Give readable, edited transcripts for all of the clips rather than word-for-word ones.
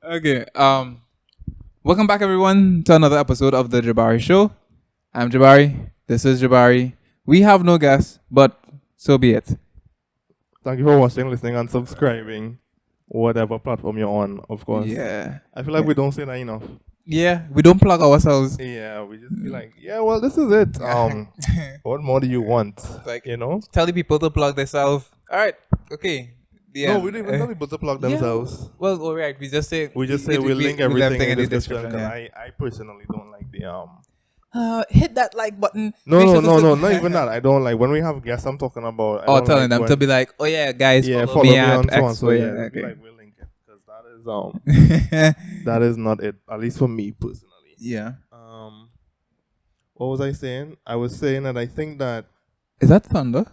Okay. Welcome back, everyone, to another episode of the Jabari Show. I'm Jabari. This is Jabari. We have no guests, but so be it. Thank you for watching, listening, and subscribing. Whatever platform you're on, of course. Yeah. I feel like we don't say that enough. Yeah. We don't plug ourselves. Yeah, we just be like, yeah, well, this is it. What more do you want? Like, you know? tell the people to plug themselves. All right. Okay. Yeah. No, we don't even tell people to plug themselves. Well, all right. We just say We we'll link everything in the description. Yeah. I personally don't like the hit that like button. No, not even that. I don't like when we have guests. I'm talking about. Telling them to be like, oh yeah, guys, follow me me at on so X. on. So yeah, Okay. like we'll link it because that is not it. At least for me personally. Yeah. What was I saying? I was saying that I think that Is that thunder?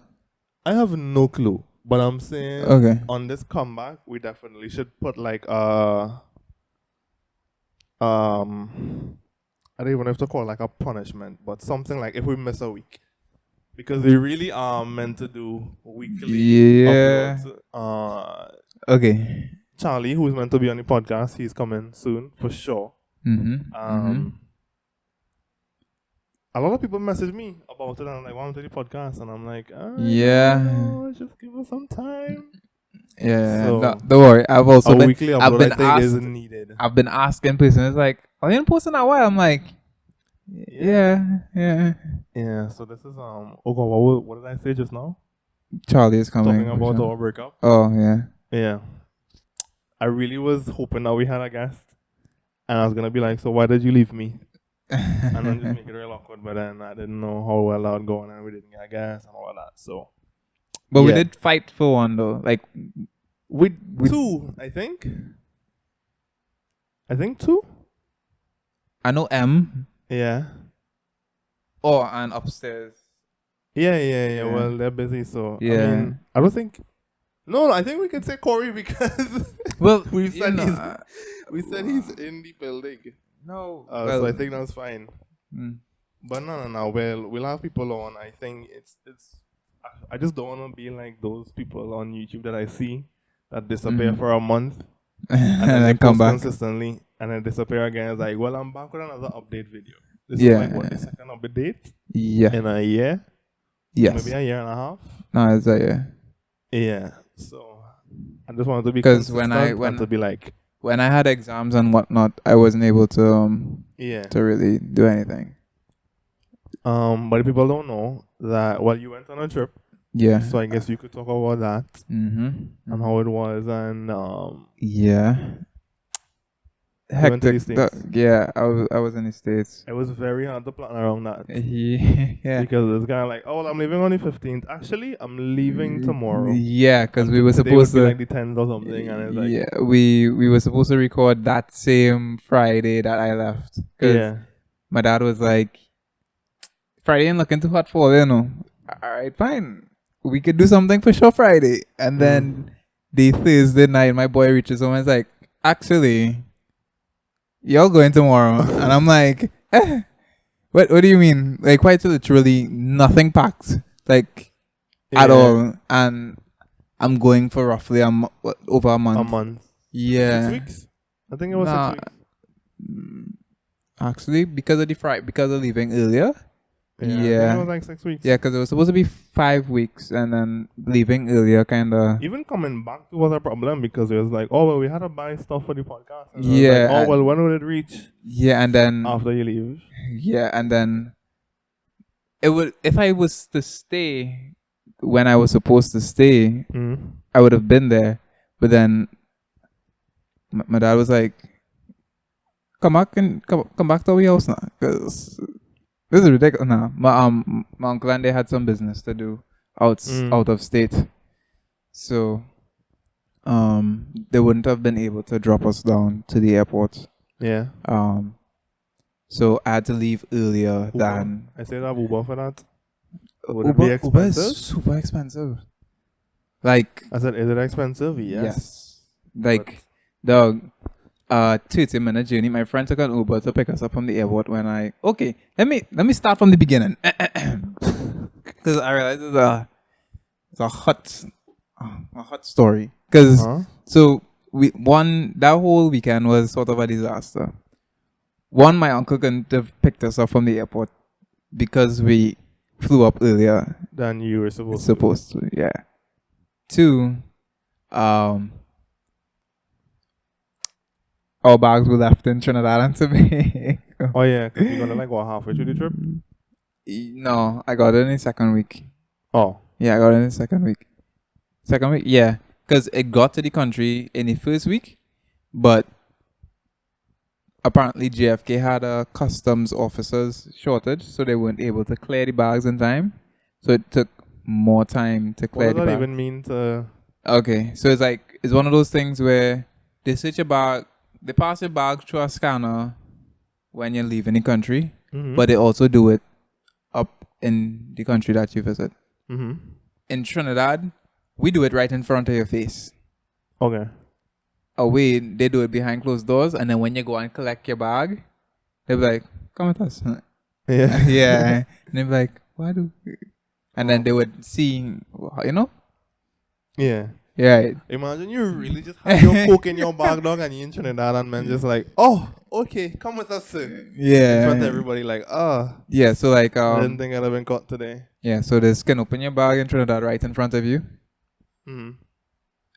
I have no clue, but I'm saying on this comeback we definitely should put like I don't even have to call it like a punishment, but something like if we miss a week. Because we really are meant to do weekly uploads. Okay. Charlie, who's meant to be on the podcast, he's coming soon for sure. A lot of people message me about it and I'm like, welcome to the podcast, and I'm like, just give us some time. Yeah, so no, don't worry. I've also been weekly upload, I think is needed. I've been asking people. It's like, are you posting that while? I'm like, yeah. So this is oh god, what did I say just now? Charlie is coming. Talking about our breakup. Oh yeah. I really was hoping that we had a guest, and I was gonna be like, so why did you leave me? And then just make it real awkward. But then I didn't know how well that would go, and we didn't get a guest and all that. So. But we did fight for one though. Like we two, I think. Two. I know M. Yeah. Oh, and upstairs. Yeah. Well, they're busy, so yeah. I mean, I don't think. No, I think we can say Corey because we said he's in the building. No. So I think that's fine. But no. We'll have people on. I think it's. I just don't want to be like those people on YouTube that I see that disappear for a month and then come back consistently and then disappear again. It's like, well, I'm back with another update video. This is like what, the second update? Yeah. In a year? Yes. Maybe a year and a half? No, it's a year. Yeah. So I just wanted to be because when to be like when I had exams and whatnot, I wasn't able to to really do anything. But people don't know that you went on a trip. Yeah. So I guess you could talk about that. And how it was and hectic. I was in the States. It was very hard to plan around that. Yeah. Because it's kind of like, I'm leaving on the 15th. Actually, I'm leaving tomorrow. Yeah, because we were supposed to like the 10th or something, and it's like we were supposed to record that same Friday that I left. My dad was like, Friday ain't looking too hot for you know. All right, fine. We could do something for sure Friday. And then the Thursday night, my boy reaches home and is like, actually, y'all going tomorrow. And I'm like, what do you mean? Like, quite literally nothing packed. Like, at all. And I'm going for roughly over a month. A month. Yeah. 6 weeks? I think it was 6 weeks. Actually, because of leaving earlier. I think it was like 6 weeks. Yeah, because it was supposed to be 5 weeks and then leaving earlier kind of. Even coming back was a problem because it was like, we had to buy stuff for the podcast. And like, when would it reach? Yeah, and then. After you leave. Yeah, and then. If I was to stay when I was supposed to stay, I would have been there. But then my dad was like, come back to our house now. Because. This is ridiculous. Nah, my uncle and they had some business to do out of state, so they wouldn't have been able to drop us down to the airport. Yeah. So I had to leave earlier than. I said I have Uber for that. Would it be expensive? Uber is super expensive. Like I said, is it expensive? Yes. Like, dog. 30-minute journey. My friend took an Uber to pick us up from the airport when let me start from the beginning. Because I realized it's a hot story. Because So that whole weekend was sort of a disaster. One, my uncle couldn't have picked us up from the airport because we flew up earlier than you were supposed to. Yeah. Two, our bags were left in Trinidad and Tobago. Oh yeah, because you're gonna like what, halfway through the trip? No, I got it in the second week. Oh. Yeah, I got it in the second week. Second week, yeah, because it got to the country in the first week, but apparently JFK had a customs officers shortage, so they weren't able to clear the bags in time. So it took more time to clear the bags. What does that even mean to... Okay, so it's one of those things where they search your bag, they pass your bag through a scanner when you're leaving the country, but they also do it up in the country that you visit. In Trinidad, we do it right in front of your face. Okay. Away, they do it behind closed doors, and then when you go and collect your bag, they'll be like, "Come with us." Yeah. Yeah. And they'll be like, "Why do?" And then they would see, Yeah. Yeah. Imagine you really just have your coke in your bag, dog, and you're in Trinidad, and man just like, "Oh, okay, come with us, sir." Yeah. In front of everybody, like, Yeah, so like, I didn't think I'd have been caught today. Yeah, so they can open your bag in Trinidad right in front of you.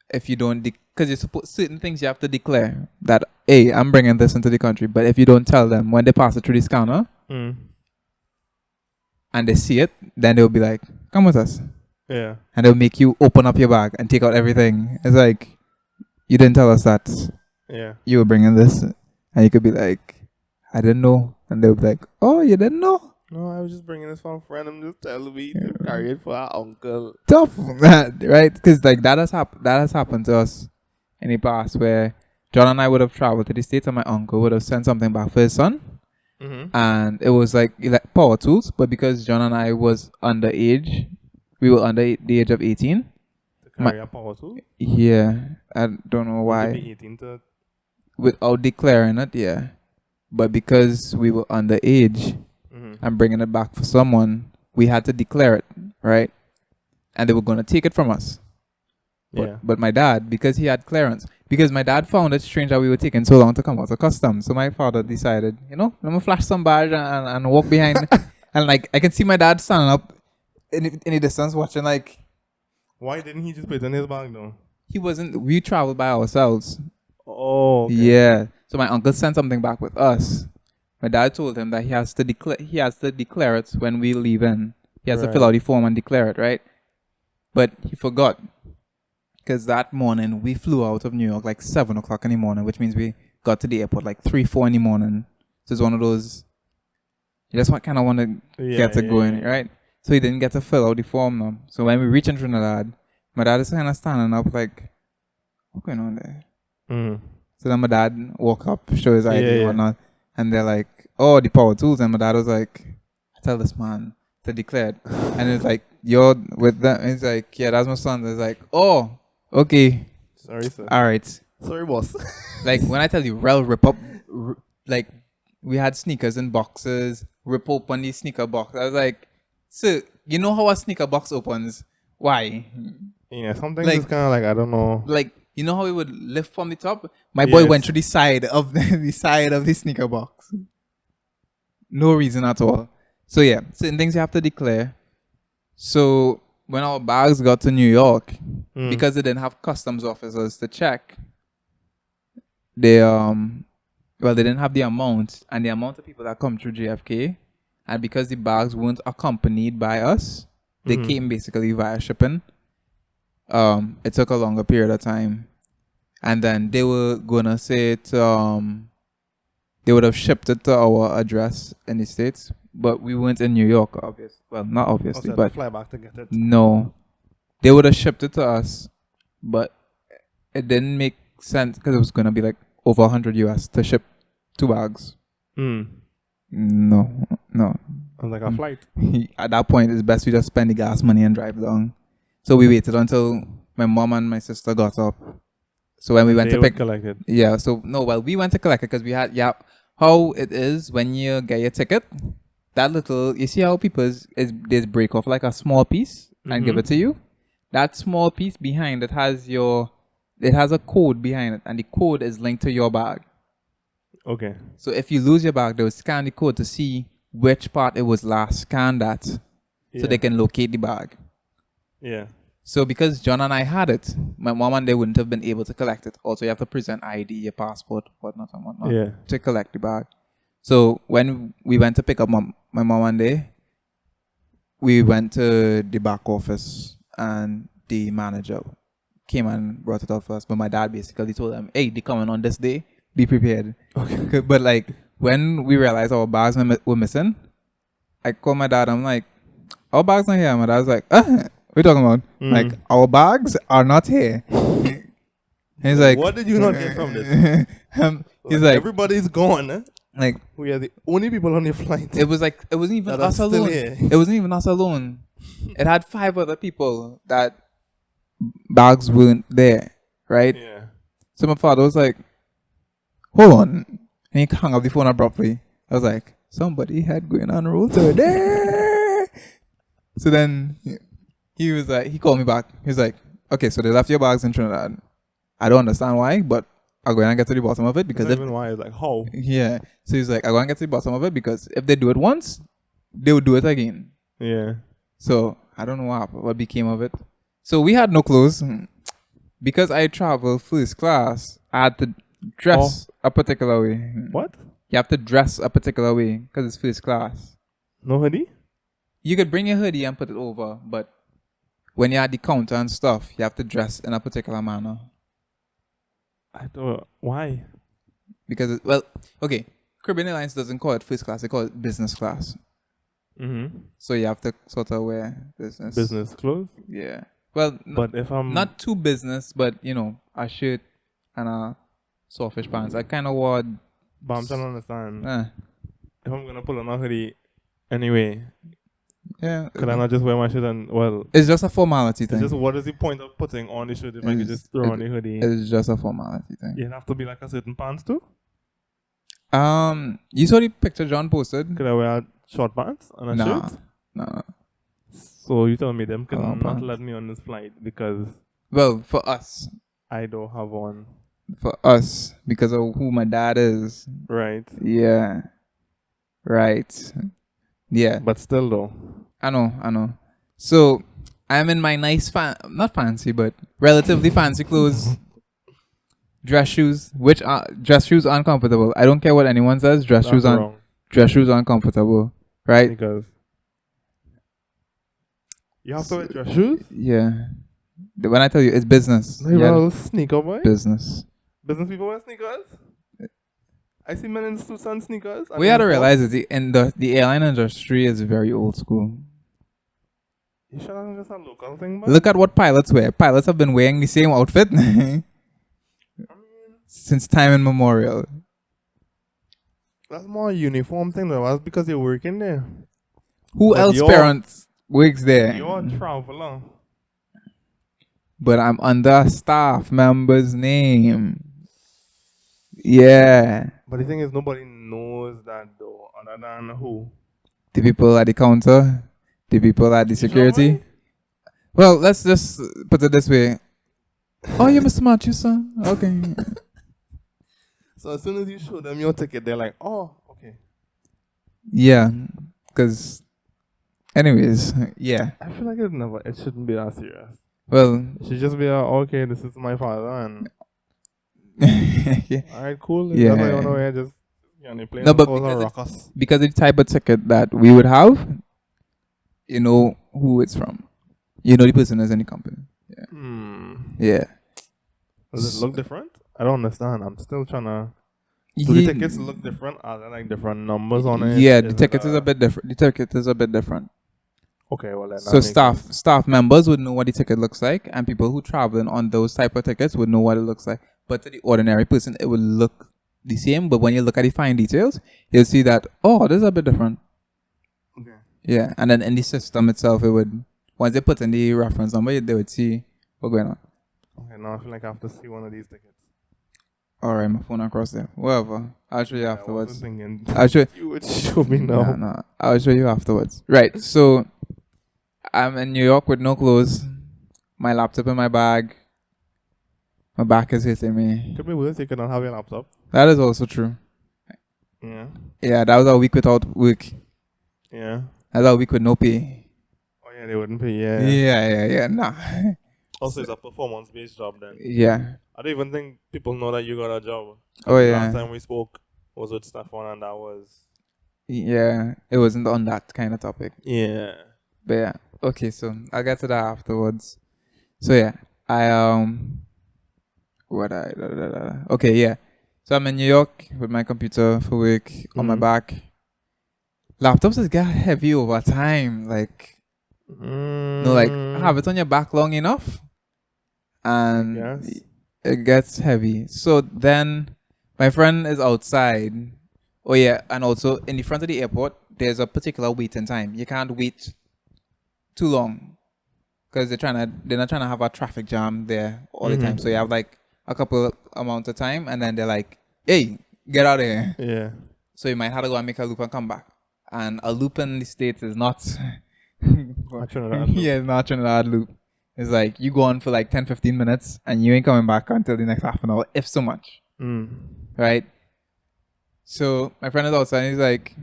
If you don't, because you're supposed, certain things you have to declare that, hey, I'm bringing this into the country. But if you don't tell them when they pass it through the scanner and they see it, then they'll be like, "Come with us." Yeah. And they'll make you open up your bag and take out everything. It's like, you didn't tell us that you were bringing this. And you could be like, "I didn't know." And they'll be like, "Oh, you didn't know?" "No, I was just bringing this for a friend. I'm just telling me to carry it for our uncle." Tough, that, right? Because like that has happened to us in the past, where John and I would have traveled to the States and my uncle would have sent something back for his son. And it was like power tools, but because John and I was underage, we were under the age of 18. To carry a power tool? Yeah, I don't know why. To be 18 to... Without declaring it, yeah. But because we were underage and bringing it back for someone, we had to declare it, right? And they were going to take it from us. But my dad, because he had clearance, because my dad found it strange that we were taking so long to come out of customs. So my father decided, let me flash some badge and walk behind. And like, I can see my dad standing up in the distance watching like... Why didn't he just put it in his bag though? We traveled by ourselves. Oh, okay. Yeah. So my uncle sent something back with us. My dad told him that he has to declare it when we leave in. He has to fill out the form and declare it, right? But he forgot. Because that morning, we flew out of New York like 7 o'clock in the morning, which means we got to the airport like 3, 4 in the morning. So it's one of those, you just kind of want to get it going, right? So he didn't get to fill out the form now. So when we reach in Trinidad, my dad is kind of standing up like, what's going on there? So then my dad walk up, show his ID and whatnot. And they're like, "Oh, the power tools." And my dad was like, "I tell this man to declare it." And it's like, "You're with them." And it's like, "Yeah, that's my son." It's like, "Oh, okay. Sorry, sir. All right." Sorry, boss. Like, when I tell you, rip up, like, we had sneakers in boxes, rip open the sneaker box. I was like, "So, you know how a sneaker box opens? Why?" Yeah, something like, is kind of like, I don't know. Like, you know how it would lift from the top? My boy went through the side of the side of the sneaker box. No reason at all. So yeah, certain things you have to declare. So when our bags got to New York, because they didn't have customs officers to check, they didn't have the amount and the amount of people that come through JFK, and because the bags weren't accompanied by us, they came basically via shipping. It took a longer period of time, and then they were gonna say they would have shipped it to our address in the States, but we weren't in New York, obviously. Well, not obviously, but fly back to get it. No, they would have shipped it to us, but it didn't make sense because it was gonna be like over 100 US to ship 2 bags. No. It was like a flight. At that point, it's best we just spend the gas money and drive down. So we waited until my mom and my sister got up. So when we went to collect it. Yeah, we went to collect it because we had, how it is when you get your ticket, that little, you see how people they break off like a small piece and give it to you? That small piece behind it has your it has a code behind it, and the code is linked to your bag. Okay. So if you lose your bag, they will scan the code to see which part it was last scanned at, so they can locate the bag. Yeah. So because John and I had it, my mom and they wouldn't have been able to collect it. Also, you have to present ID, your passport, whatnot and whatnot, to collect the bag. So when we went to pick up my mom and they, we went to the back office and the manager came and brought it out for us. But my dad basically told them, hey, they're coming on this day, be prepared. Okay. But like when we realized our bags were missing, I called my dad, I'm like, our bags not here. My dad was like, what are you talking about? Like, our bags are not here. He's like, what did you not get from this? He's like, everybody's gone, eh? Like, we are the only people on the flight. It was like, it wasn't even us alone. It wasn't even us alone. It had 5 other people that bags weren't there, right? Yeah. So my father was like, hold on. And he hung up the phone abruptly. I was like, somebody had going on roll there. So then he was like, he called me back. He was like, okay, so they left your bags in Trinidad. I don't understand why, but I'll go and get to the bottom of it because even why it's like how? Yeah. So he's like, I'll go and get to the bottom of it because if they do it once, they would do it again. Yeah. So I don't know what became of it. So we had no clothes because I travel first class. I had to dress a particular way. What? You have to dress a particular way because it's first class. No hoodie? You could bring your hoodie and put it over, but when you're at the counter and stuff, you have to dress in a particular manner. I don't. Why? Because okay, Caribbean Airlines doesn't call it first class; they call it business class. Mm-hmm. So you have to sort of wear business clothes. Yeah. Well, but if I'm not too business, but a shirt and a sawfish pants. I kind of wore. But I'm trying to understand. If I'm gonna pull on a hoodie, anyway. Yeah. Could I not just wear my shirt and It's just a formality thing. Just what is the point of putting on the shirt if I could just throw on the hoodie? It's just a formality thing. You have to be like a certain pants too? You saw the picture John posted? Could I wear short pants and a shirt? No. So you telling me them could not let me on this flight because for us. I don't have one. For us, because of who my dad is. Right. Yeah. Right. Yeah. But still though. I know. So I'm in my nice not fancy, but relatively fancy clothes. Dress shoes, which dress shoes are uncomfortable. I don't care what anyone says. Dress shoes are uncomfortable, right? Because you have to wear dress shoes. Yeah. When I tell you, it's business. Well, sneaker boy. Business. Business people wear sneakers. I see men in suits and sneakers. We had to realize that the airline industry is very old school. You sure that's just a local thing, man? Look at what pilots wear. Pilots have been wearing the same outfit since time immemorial. That's more a uniform thing though. That's because you're working there. Who else parents works there? You're a traveler. But I'm under a staff member's name. Yeah. But the thing is, nobody knows that though, other than who? The people at the counter, the people at the security. Sure, well, let's just put it this way. Oh, you're Mr. Matthews, son. Okay. So as soon as you show them your ticket, they're like, oh, okay. Yeah. Because, anyways, yeah. I feel like it shouldn't be that serious. Well, it should just be okay, this is my father and yeah. Alright, cool. Yeah. That's why just plane no, but because of the type of ticket that we would have, you know who it's from. You know the person is in the company. Yeah. Yeah. Does it look different? I don't understand. I'm still trying to. Do the tickets look different? Are there like different numbers on it? Yeah, the ticket is a bit different. The ticket is a bit different. Okay, well then. So staff members would know what the ticket looks like, and people who traveling on those type of tickets would know what it looks like. But to the ordinary person, it would look the same. But when you look at the fine details, you'll see that this is a bit different. Okay. Yeah, and then in the system itself, it would once they put in the reference number, they would see what's going on. Okay, now I feel like I have to see one of these tickets. All right, my phone across there. Whatever. I'll show you afterwards. I'll show you. Would show me now. No, I'll show you afterwards. Right. So I'm in New York with no clothes, my laptop in my bag, My back is hitting me. Could be worse. You cannot have your laptop. That is also true. Yeah. Yeah, that was a week without work. Yeah. That's a week with no pay. Oh yeah, they wouldn't pay. Yeah. Yeah. Nah. Also, it's a performance-based job then. Yeah. I don't even think people know that you got a job. Oh yeah. Last time we spoke was with Stefan, and that was. Yeah, it wasn't on that kind of topic. Yeah. But yeah, okay. So I'll get to that afterwards. So yeah, okay, yeah. So I'm in New York with my computer for work on my back. Laptops just get heavy over time. Like, have it on your back long enough, and it gets heavy. So then, my friend is outside. Oh yeah, and also in the front of the airport, there's a particular waiting time. You can't wait too long because they're not trying to have a traffic jam there all the time. So you have like a couple amount of time, and then they're like, "Hey, get out of here." Yeah. So you might have to go and make a loop and come back. And a loop in the States is not yeah, not Trinidad loop. It's like you go on for like 10-15 minutes and you ain't coming back until the next half an hour, if so much. Right? So my friend is outside and he's like,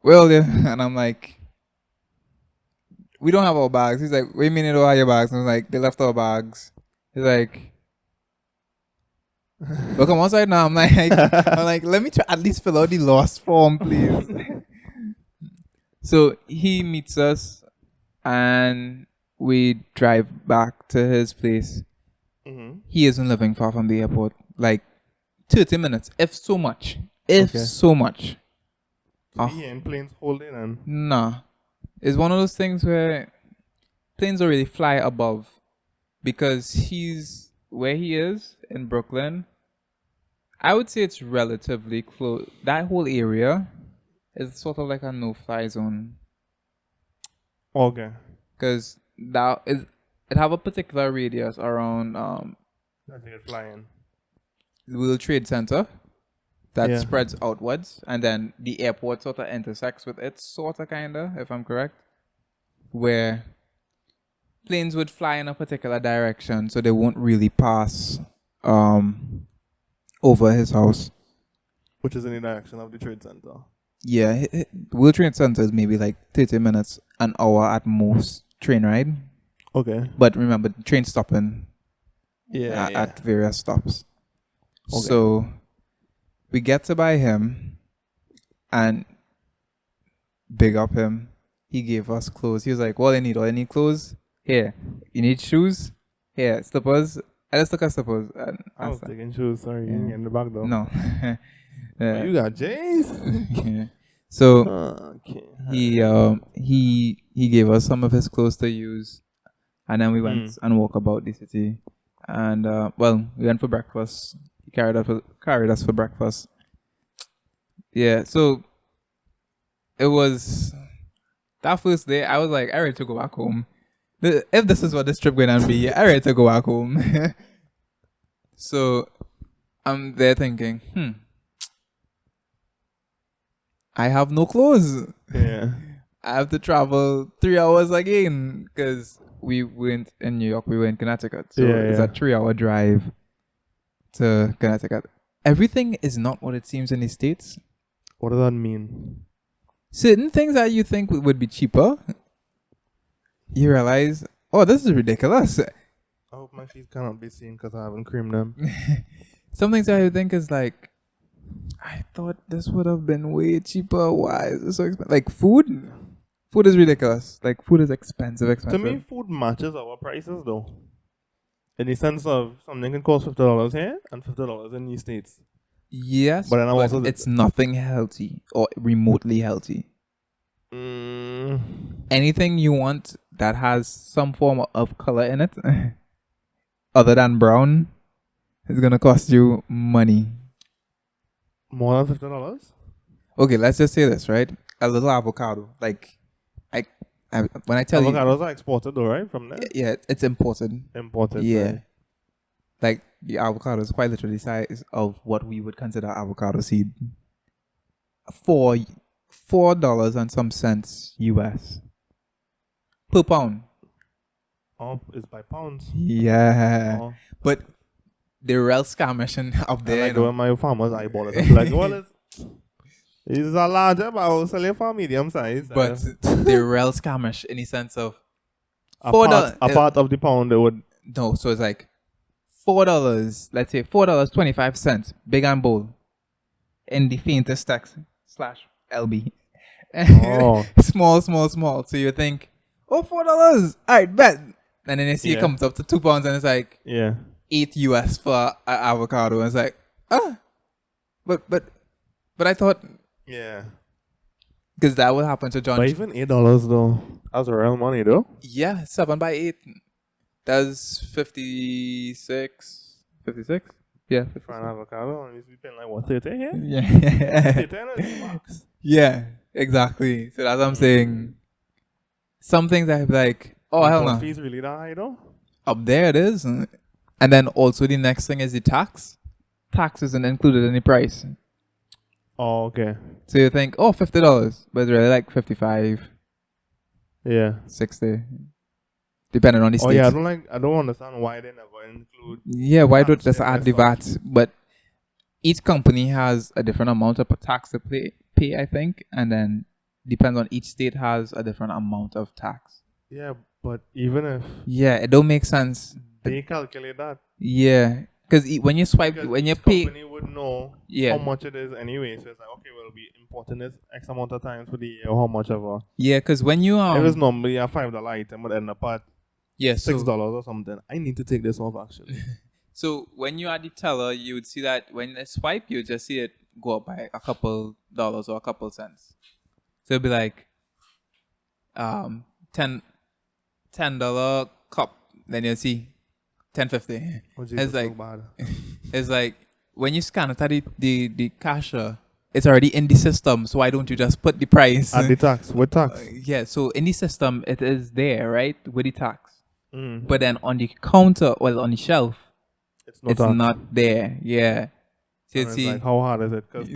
well, yeah. And I'm like, we don't have our bags. He's like, what do you mean you don't have your bags? And I'm like, they left our bags. He's like, well, come outside now. I'm like, let me try at least fill out the lost form, please. So he meets us and we drive back to his place. He isn't living far from the airport, like 30 minutes, if so much. So much. He in planes holding and nah. It's one of those things where planes don't really fly above because he's where he is in Brooklyn. I would say it's relatively close. That whole area is sort of like a no-fly zone. Okay. Because it have a particular radius around I think it's flying. the World Trade Center that spreads outwards, and then the airport sort of intersects with it, sort of, kind of, if I'm correct, where planes would fly in a particular direction, so they won't really pass over his house. Which is in the direction of the Trade Center. Yeah, World Trade Center is maybe like 30 minutes, an hour at most train ride. Okay. But remember, the train stopping at various stops. Okay. So we get to buy him and big up him. He gave us clothes. He was like, all I need clothes. Here. You need shoes? Here, slippers. I just took a slippers. I was taking shoes. Sorry, you in the back though. No. You got J's? Yeah. So he gave us some of his clothes to use, and then we went and walked about the city, and we went for breakfast. He carried us for breakfast. Yeah, so it was that first day. I was like, I ready to go back home. If this is what this trip going to be, I ready to go back home. So I'm there thinking, I have no clothes. Yeah. I have to travel 3 hours again because we weren't in New York. We were in Connecticut. So it's a 3-hour drive to Connecticut. Everything is not what it seems in the States. What does that mean? Certain things that you think would be cheaper, you realize, oh, this is ridiculous. I hope my feet cannot be seen because I haven't creamed them. Some things that you think is like, I thought this would have been way cheaper. Why is it so expensive? Like food? Food is ridiculous. Like food is expensive. To me, food matches our prices though. In the sense of something can cost $50 here and $50 in the States. Yes, but it's nothing healthy or remotely healthy. Anything you want that has some form of color in it, other than brown, is gonna cost you money. More than $50? Okay, let's just say this, right? A little avocado. Like, when I tell you... Avocados are exported though, right? From there? Yeah, it's imported. Yeah. Right. Like, the avocado is quite literally the size of what we would consider avocado seed. For $4 and some cents US. Per pound. Oh, it's by pounds. Yeah. Oh. But they're real scammers up there. Like doing my farmer's eyeball. Like, well, it's a larger, but I'll sell it for medium size. But they're real scammers in the sense of a part of the pound they would. No, so it's like $4. Let's say $4.25, big and bold, in the faintest text / LB. Oh. small. So you think, oh, $4. Alright, bet. And then you see it comes up to £2 and it's like $8 for an avocado. And it's like, but I thought because that would happen to John. But even $8 though, that's real money though. Yeah, 7 by 8. That's 56. 56? Yeah. 56. For an avocado, and you'd be paying like what, 30 here? Yeah. 30 bucks. Yeah, exactly. So that's what I'm saying. Some things I like, oh hell no. Fees really that high though? Up there it is. And then also the next thing is the tax. Tax isn't included in the price. Oh, okay. So you think, oh, $50, but it's really like 55. Yeah. 60. Depending on the state. Oh yeah, I don't understand why they never include. Yeah, why don't just add the VAT? But each company has a different amount of tax to pay, I think, and then depends on each state has a different amount of tax. Yeah, but even if it don't make sense. They calculate that. Yeah, because when you swipe, when you pay, company would know how much it is anyway. So it's like, okay, we'll be importing this X amount of times for the year, or how much ever. Yeah, because when you it was normally a $5 item, but end up at $6 or something. I need to take this off actually. So when you are the teller, you would see that when they swipe, you just see it go up by a couple dollars or a couple cents. So it'd be like $10 cup. Then you'll see $10.50. It's like so bad. It's like when you scan it at the cashier, it's already in the system. So why don't you just put the price at the tax? What tax? So in the system it is there, right, with the tax. But then on the counter, on the shelf, it's not there. Yeah. So it's like, how hard is it? Because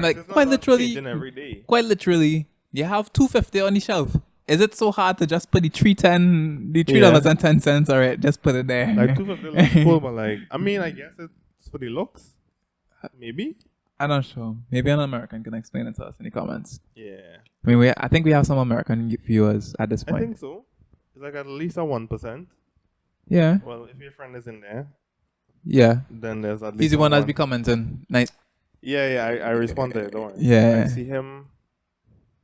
like quite literally, every day. Quite literally, you have $2.50 on the shelf. Is it so hard to just put the $3.10? All right, just put it there. Like $2.50 looks cool, but like, I mean, I guess it's for the looks. Maybe. I'm not sure. Maybe an American can explain it to us in the comments. Yeah. I mean, I think we have some American viewers at this point. I think so. It's like at least a 1%. Yeah. Well, if your friend is in there. Yeah. Then there's at least. He's the one that's be commenting. Nice. Yeah, I responded. Don't worry. Yeah. I see him.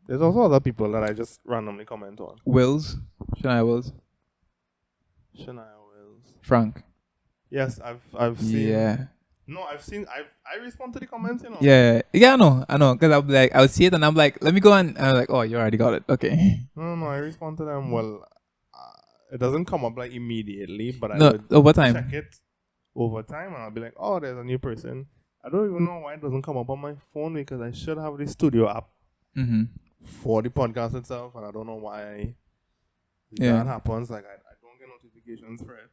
There's also other people that I just randomly comment on. Wills. Shania Wills. Frank. Yes, I've seen. Yeah. No, I've seen. I respond to the comments, you know. Yeah, I know. Because I'll be like, I would see it and I'm like, let me go and I'm like, oh, you already got it. Okay. No, I respond to them. Well, it doesn't come up like immediately, but I would over time. check it over time, and I'll be like, oh, there's a new person. I don't even know why it doesn't come up on my phone because I should have the studio app for the podcast itself, and I don't know why that happens. Like I don't get notifications for it.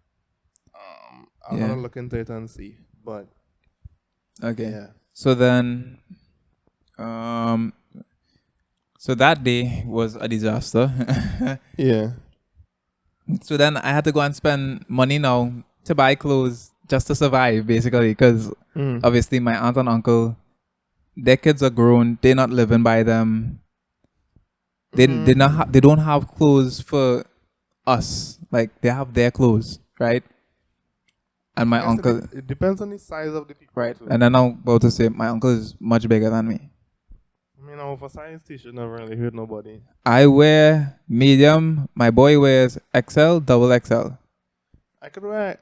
I'll have to look into it and see, but. Okay. Yeah. So then, so that day was a disaster. Yeah. So then I had to go and spend money now to buy clothes just to survive, basically, because obviously my aunt and uncle, their kids are grown. They're not living by them. They don't have clothes for us. Like they have their clothes, right? And my uncle... It depends on the size of the people. Right. Too. And then I'm about to say, my uncle is much bigger than me. I mean, oversized t-shirt never really hurt nobody. I wear medium. My boy wears XL, double XL. I could wear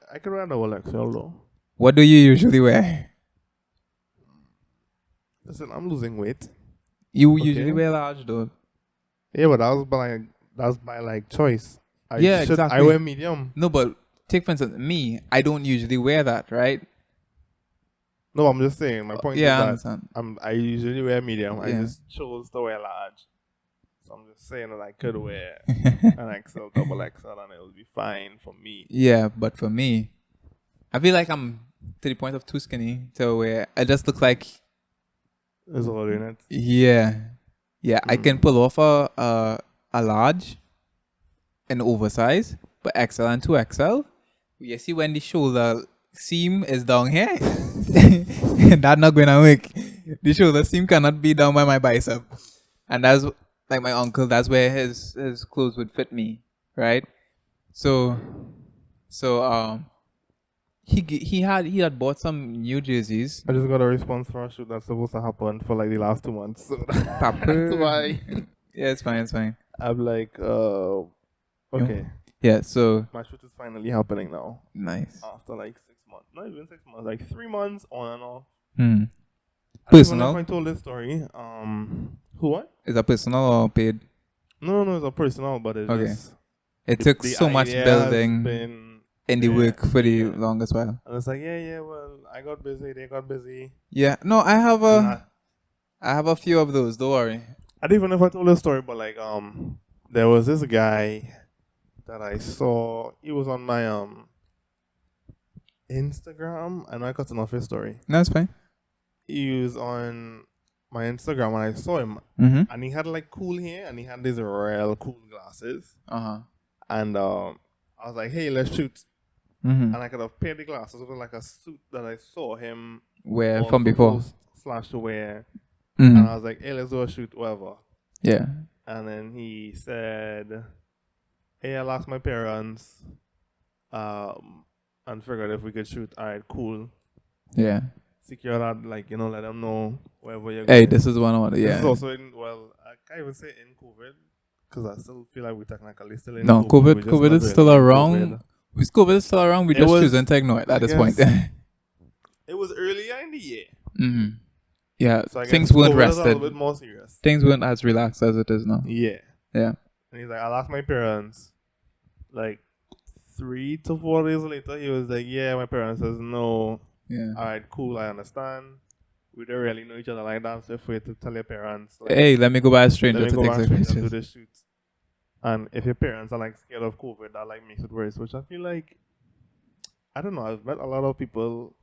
double XL though. What do you usually wear? Listen, I'm losing weight. You usually wear large though. Yeah, but that was by choice. Exactly. I wear medium. No, but... Take for instance, me, I don't usually wear that, right? No, I'm just saying. My point is I that understand. I usually wear medium. Yeah. I just chose to wear large. So I'm just saying that I could wear an XL, double XL, and it would be fine for me. Yeah, but for me, I feel like I'm to the point of too skinny to wear. I just look like... It's all in it. Yeah. Yeah, I can pull off a large, an oversized, but XL and 2XL. You see when the shoulder seam is down here. That's not going to work. The shoulder seam cannot be down by my bicep. And that's like my uncle, that's where his clothes would fit me, right? So he had bought some new jerseys. I just got a response for a shoot that's supposed to happen for like the last 2 months. So that's why. Yeah, it's fine. I'm like, okay. Yeah, so my shoot is finally happening now. Nice. After like 6 months. Not even 6 months, like 3 months on and off. Personal? I told this story. Who what? Is that personal or paid? No, it's a personal, but it's okay. Just, it took so much building in the work for the longest while. And it's like, well, I got busy, they got busy. Yeah, no, I have a few of those, don't worry. I don't even know if I told this story, but like, there was this guy that I saw. He was on my Instagram. I know I cut off his story. No, it's fine. He was on my Instagram when I saw him, and he had like cool hair, and he had these real cool glasses. And I was like, hey, let's shoot. And I could have paired the glasses with like a suit that I saw him wear from before / wear. And I was like, hey, let's do a shoot, whatever. Yeah. And then he said, hey, I'll ask my parents and figured if we could shoot. All right, cool. Yeah. Secure that, like, let them know wherever you're going. Hey, this is one of This is also in, I can't even say in COVID, because I still feel like we're technically still in COVID. No, COVID is still around. COVID is still around. We just choosing to ignore it at this point. It was earlier in the year. Yeah, so things weren't rested. A little bit more serious. Things weren't as relaxed as it is now. Yeah. Yeah. And he's like, I'll ask my parents. Like 3 to 4 days later, he was like, yeah, my parents says no. Yeah. All right, cool, I understand. We don't really know each other like that, so if we have to tell your parents, like, hey, let me go by a stranger to take some pictures. Do this shoot. And if your parents are like scared of COVID, that like makes it worse. Which I feel like, I don't know. I've met a lot of people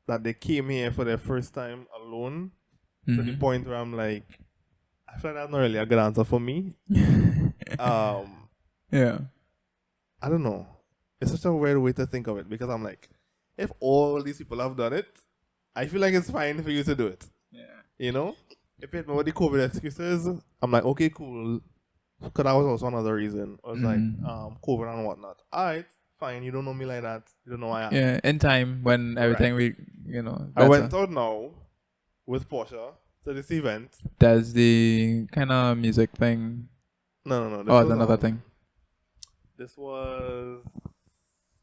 that they came here for their first time alone, to the point where I'm like, I feel like that's not really a good answer for me. Yeah. I don't know. It's such a weird way to think of it, because I'm like, if all these people have done it, I feel like it's fine for you to do it. Yeah. If it's about the COVID excuses, I'm like, okay, cool. Because that was also another reason. I was like, COVID and whatnot. Alright, fine. You don't know me like that. You don't know why I am. Yeah, in time when everything better. I went out now with Portia to this event. Does the kind of music thing? No. This was another thing. This was...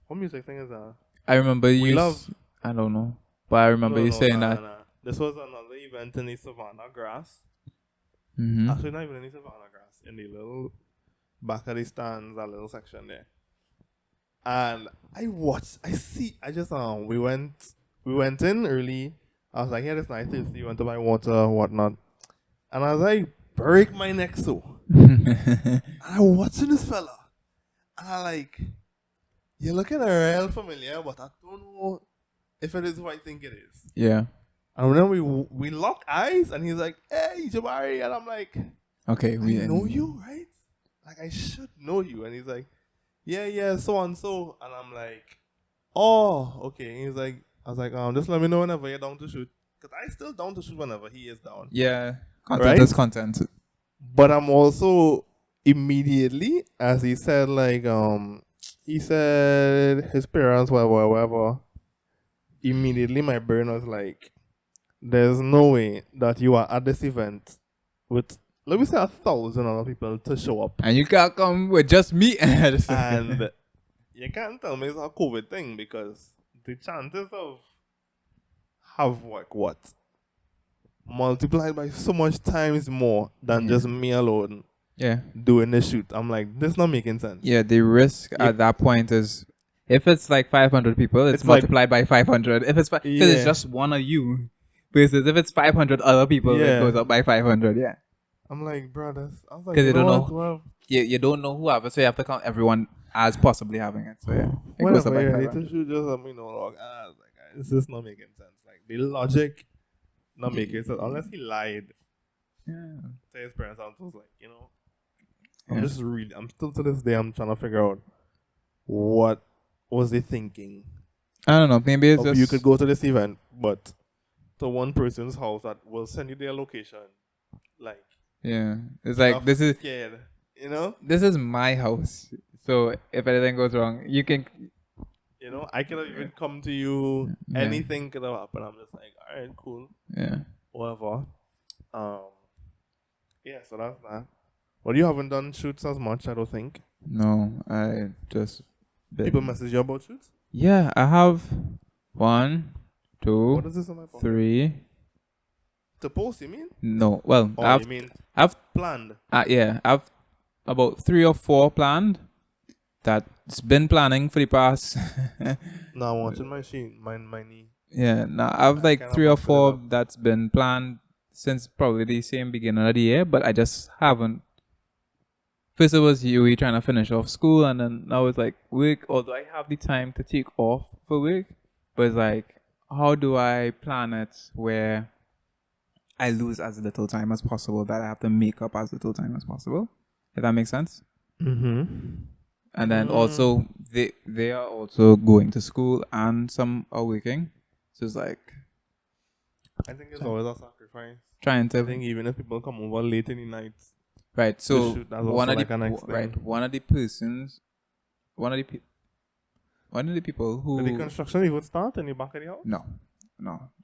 What music thing is that? I remember I don't know. But I remember you saying that. This was another event in the Savannah grass. Actually, not even in the Savannah grass. In the little back of the stands, a little section there. And we went in early. I was like, yeah, this nice. We went to buy water, whatnot. And I was like, break my neck so. I'm watching this fella. And I'm like, you're looking real familiar, but I don't know if it is who I think it is. Yeah. And then we lock eyes, and he's like, hey, Jabari. And I'm like, okay, I know you, right? Like, I should know you. And he's like, yeah, so and so. And I'm like, oh, okay. And he's like, I was like, just let me know whenever you're down to shoot. Because I still down to shoot whenever he is down. Yeah, content is content. But I'm also immediately, as he said, like, he said his parents, whatever. Immediately, my brain was like, there's no way that you are at this event with, let me say, 1,000 other people to show up. And you can't come with just me. And you can't tell me it's a COVID thing, because the chances of have like what? Multiplied by so much times more than just me alone. Yeah. Doing the shoot. I'm like, this not making sense. Yeah, the risk at that point is, if it's like 500 people, it's multiplied by 500. If it's it's just one of you. Versus if it's 500 other people, it goes up by 500. Yeah. I'm like, brothers. I was like, because you don't know. You don't know who have it, so you have to count everyone as possibly having it. So yeah. It goes up by 500. Shoot, just let me know. Like, I was like, this is not making sense. Like, the logic not making sense unless he lied. Yeah. To his parents, I was like, I'm still to this day, I'm trying to figure out what was he thinking. I don't know. Maybe it's Or just you could go to this event, but to one person's house that will send you their location. Like, yeah. It's like this is scared, you know. This is my house. So if anything goes wrong, you can. You know, I could have even come to you. Yeah. Anything could have happened. I'm just like, all right, cool. Yeah. Whatever. Yeah. So that's that. Well, you haven't done shoots as much, I don't think. No, I just. People message you about shoots? Yeah, I have 1, 2, What is this on my phone? 3. To post, you mean? No, well, you mean I've planned? Yeah, I've about 3 or 4 planned. That's been planning for the past. No, I'm watching my sheet, my knee. Yeah, no, I've like 3 or 4 that's been planned since probably the same beginning of the year, but I just haven't. First it was you trying to finish off school, and then now it's like work. Although I have the time to take off for work, but it's like, how do I plan it where I lose as little time as possible, that I have to make up as little time as possible? If that makes sense. Mm-hmm. And then also they are also going to school and some are working, so it's like I think it's always a sacrifice. Trying to. I think even if people come over late in the night. Right. So one of the people who. Did the construction even start in the back of the house? No,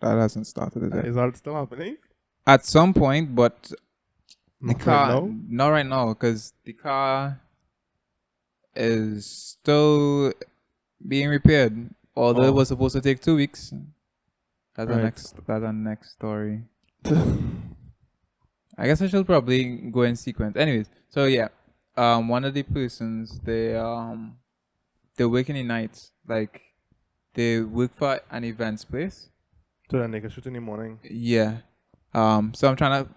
that hasn't started yet. Is that still happening? At some point, but the car right now? Not right now, because the car is still being repaired. Although it was supposed to take 2 weeks. That's the next story. I guess I should probably go in sequence. Anyways, so yeah, one of the persons they're working in nights. Like they work for an events place. So then they can shoot in the morning. Yeah. So I'm trying to.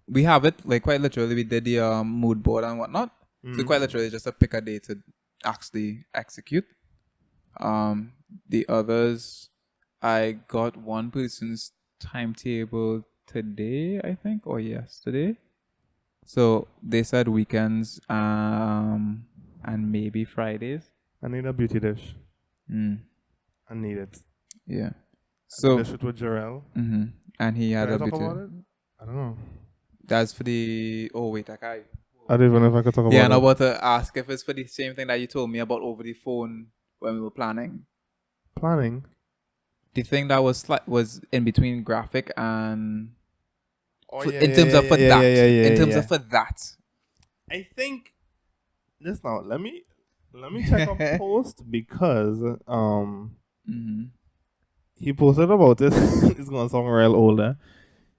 We have it like quite literally. We did the mood board and whatnot. Mm-hmm. So quite literally, just to pick a day to actually execute. The others, I got one person's timetable today, I think, or yesterday. So they said weekends, and maybe Fridays. I need a beauty dish. I need it. Yeah. So I shoot with Jarrell. Mm-hmm. And he had a beauty. About it? I don't know. That's for the. Oh wait, that guy. I don't even know if I could talk about it. Yeah, and I'm about to ask if it's for the same thing that you told me about over the phone when we were planning. Planning? The thing that was in between graphic and... in terms of for that. I think... Just now, let me check a post because he posted about it. It's going to sound real older.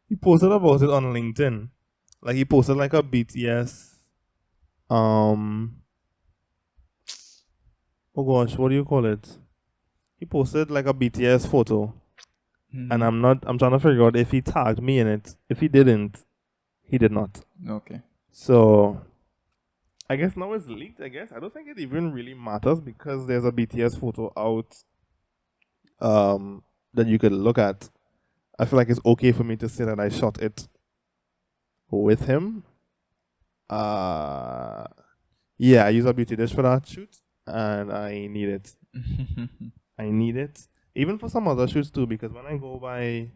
He posted about it on LinkedIn. Like he posted like a BTS oh gosh, what do you call it? He posted like a BTS photo. And I'm trying to figure out if he tagged me in it. If he didn't, he did not. Okay. So I guess now it's leaked, I guess. I don't think it even really matters because there's a BTS photo out that you could look at. I feel like it's okay for me to say that I shot it with him. Yeah, I use a beauty dish for that shoot, and I need it. I need it, even for some other shoots too. Because when I go by,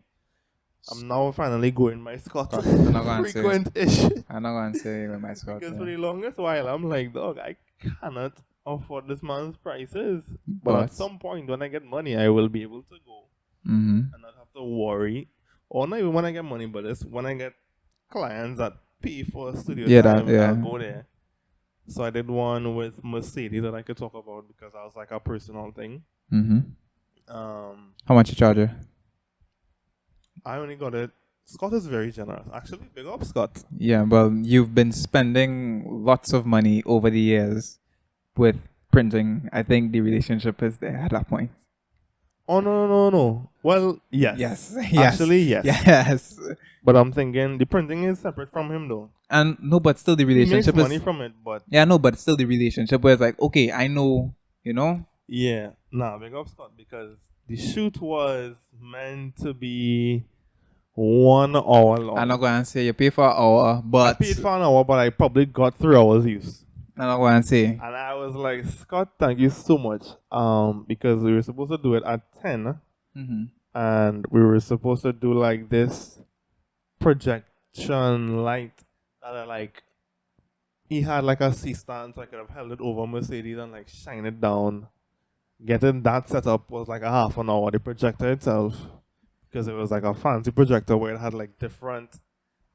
I'm now finally going by Scott. Frequent-ish. I'm not going to say with my Scott. Because for the longest while, I'm like, dog, I cannot afford this man's prices. But at some point, when I get money, I will be able to go and not have to worry. Or not even when I get money, but it's when I get clients that pay for a studio time, I'll go there. So I did one with Mercedes that I could talk about because I was like a personal thing. How much you charge her? I only got it. Scott is very generous. Actually, big up, Scott. Yeah, well, you've been spending lots of money over the years with printing. I think the relationship is there at that point. Oh, no. Well, yes. Yes. Actually, yes. Yes. But I'm thinking the printing is separate from him, though. And no, but still the relationship he makes money from it, but... Yeah, no, but still the relationship where it's like, okay, I know, you know? Yeah. Nah, big up, Scott, because the shoot was meant to be 1 hour long. I'm not going to say you pay for an hour, but... I paid for an hour, but I probably got 3 hours use. I want to say. And I was like, Scott, thank you so much. Because we were supposed to do it at 10. Mm-hmm. And we were supposed to do like this projection light that are like, he had like a C-stand, so I could have held it over Mercedes and like shine it down. Getting that set up was like a half an hour. The projector itself, because it was like a fancy projector where it had like different.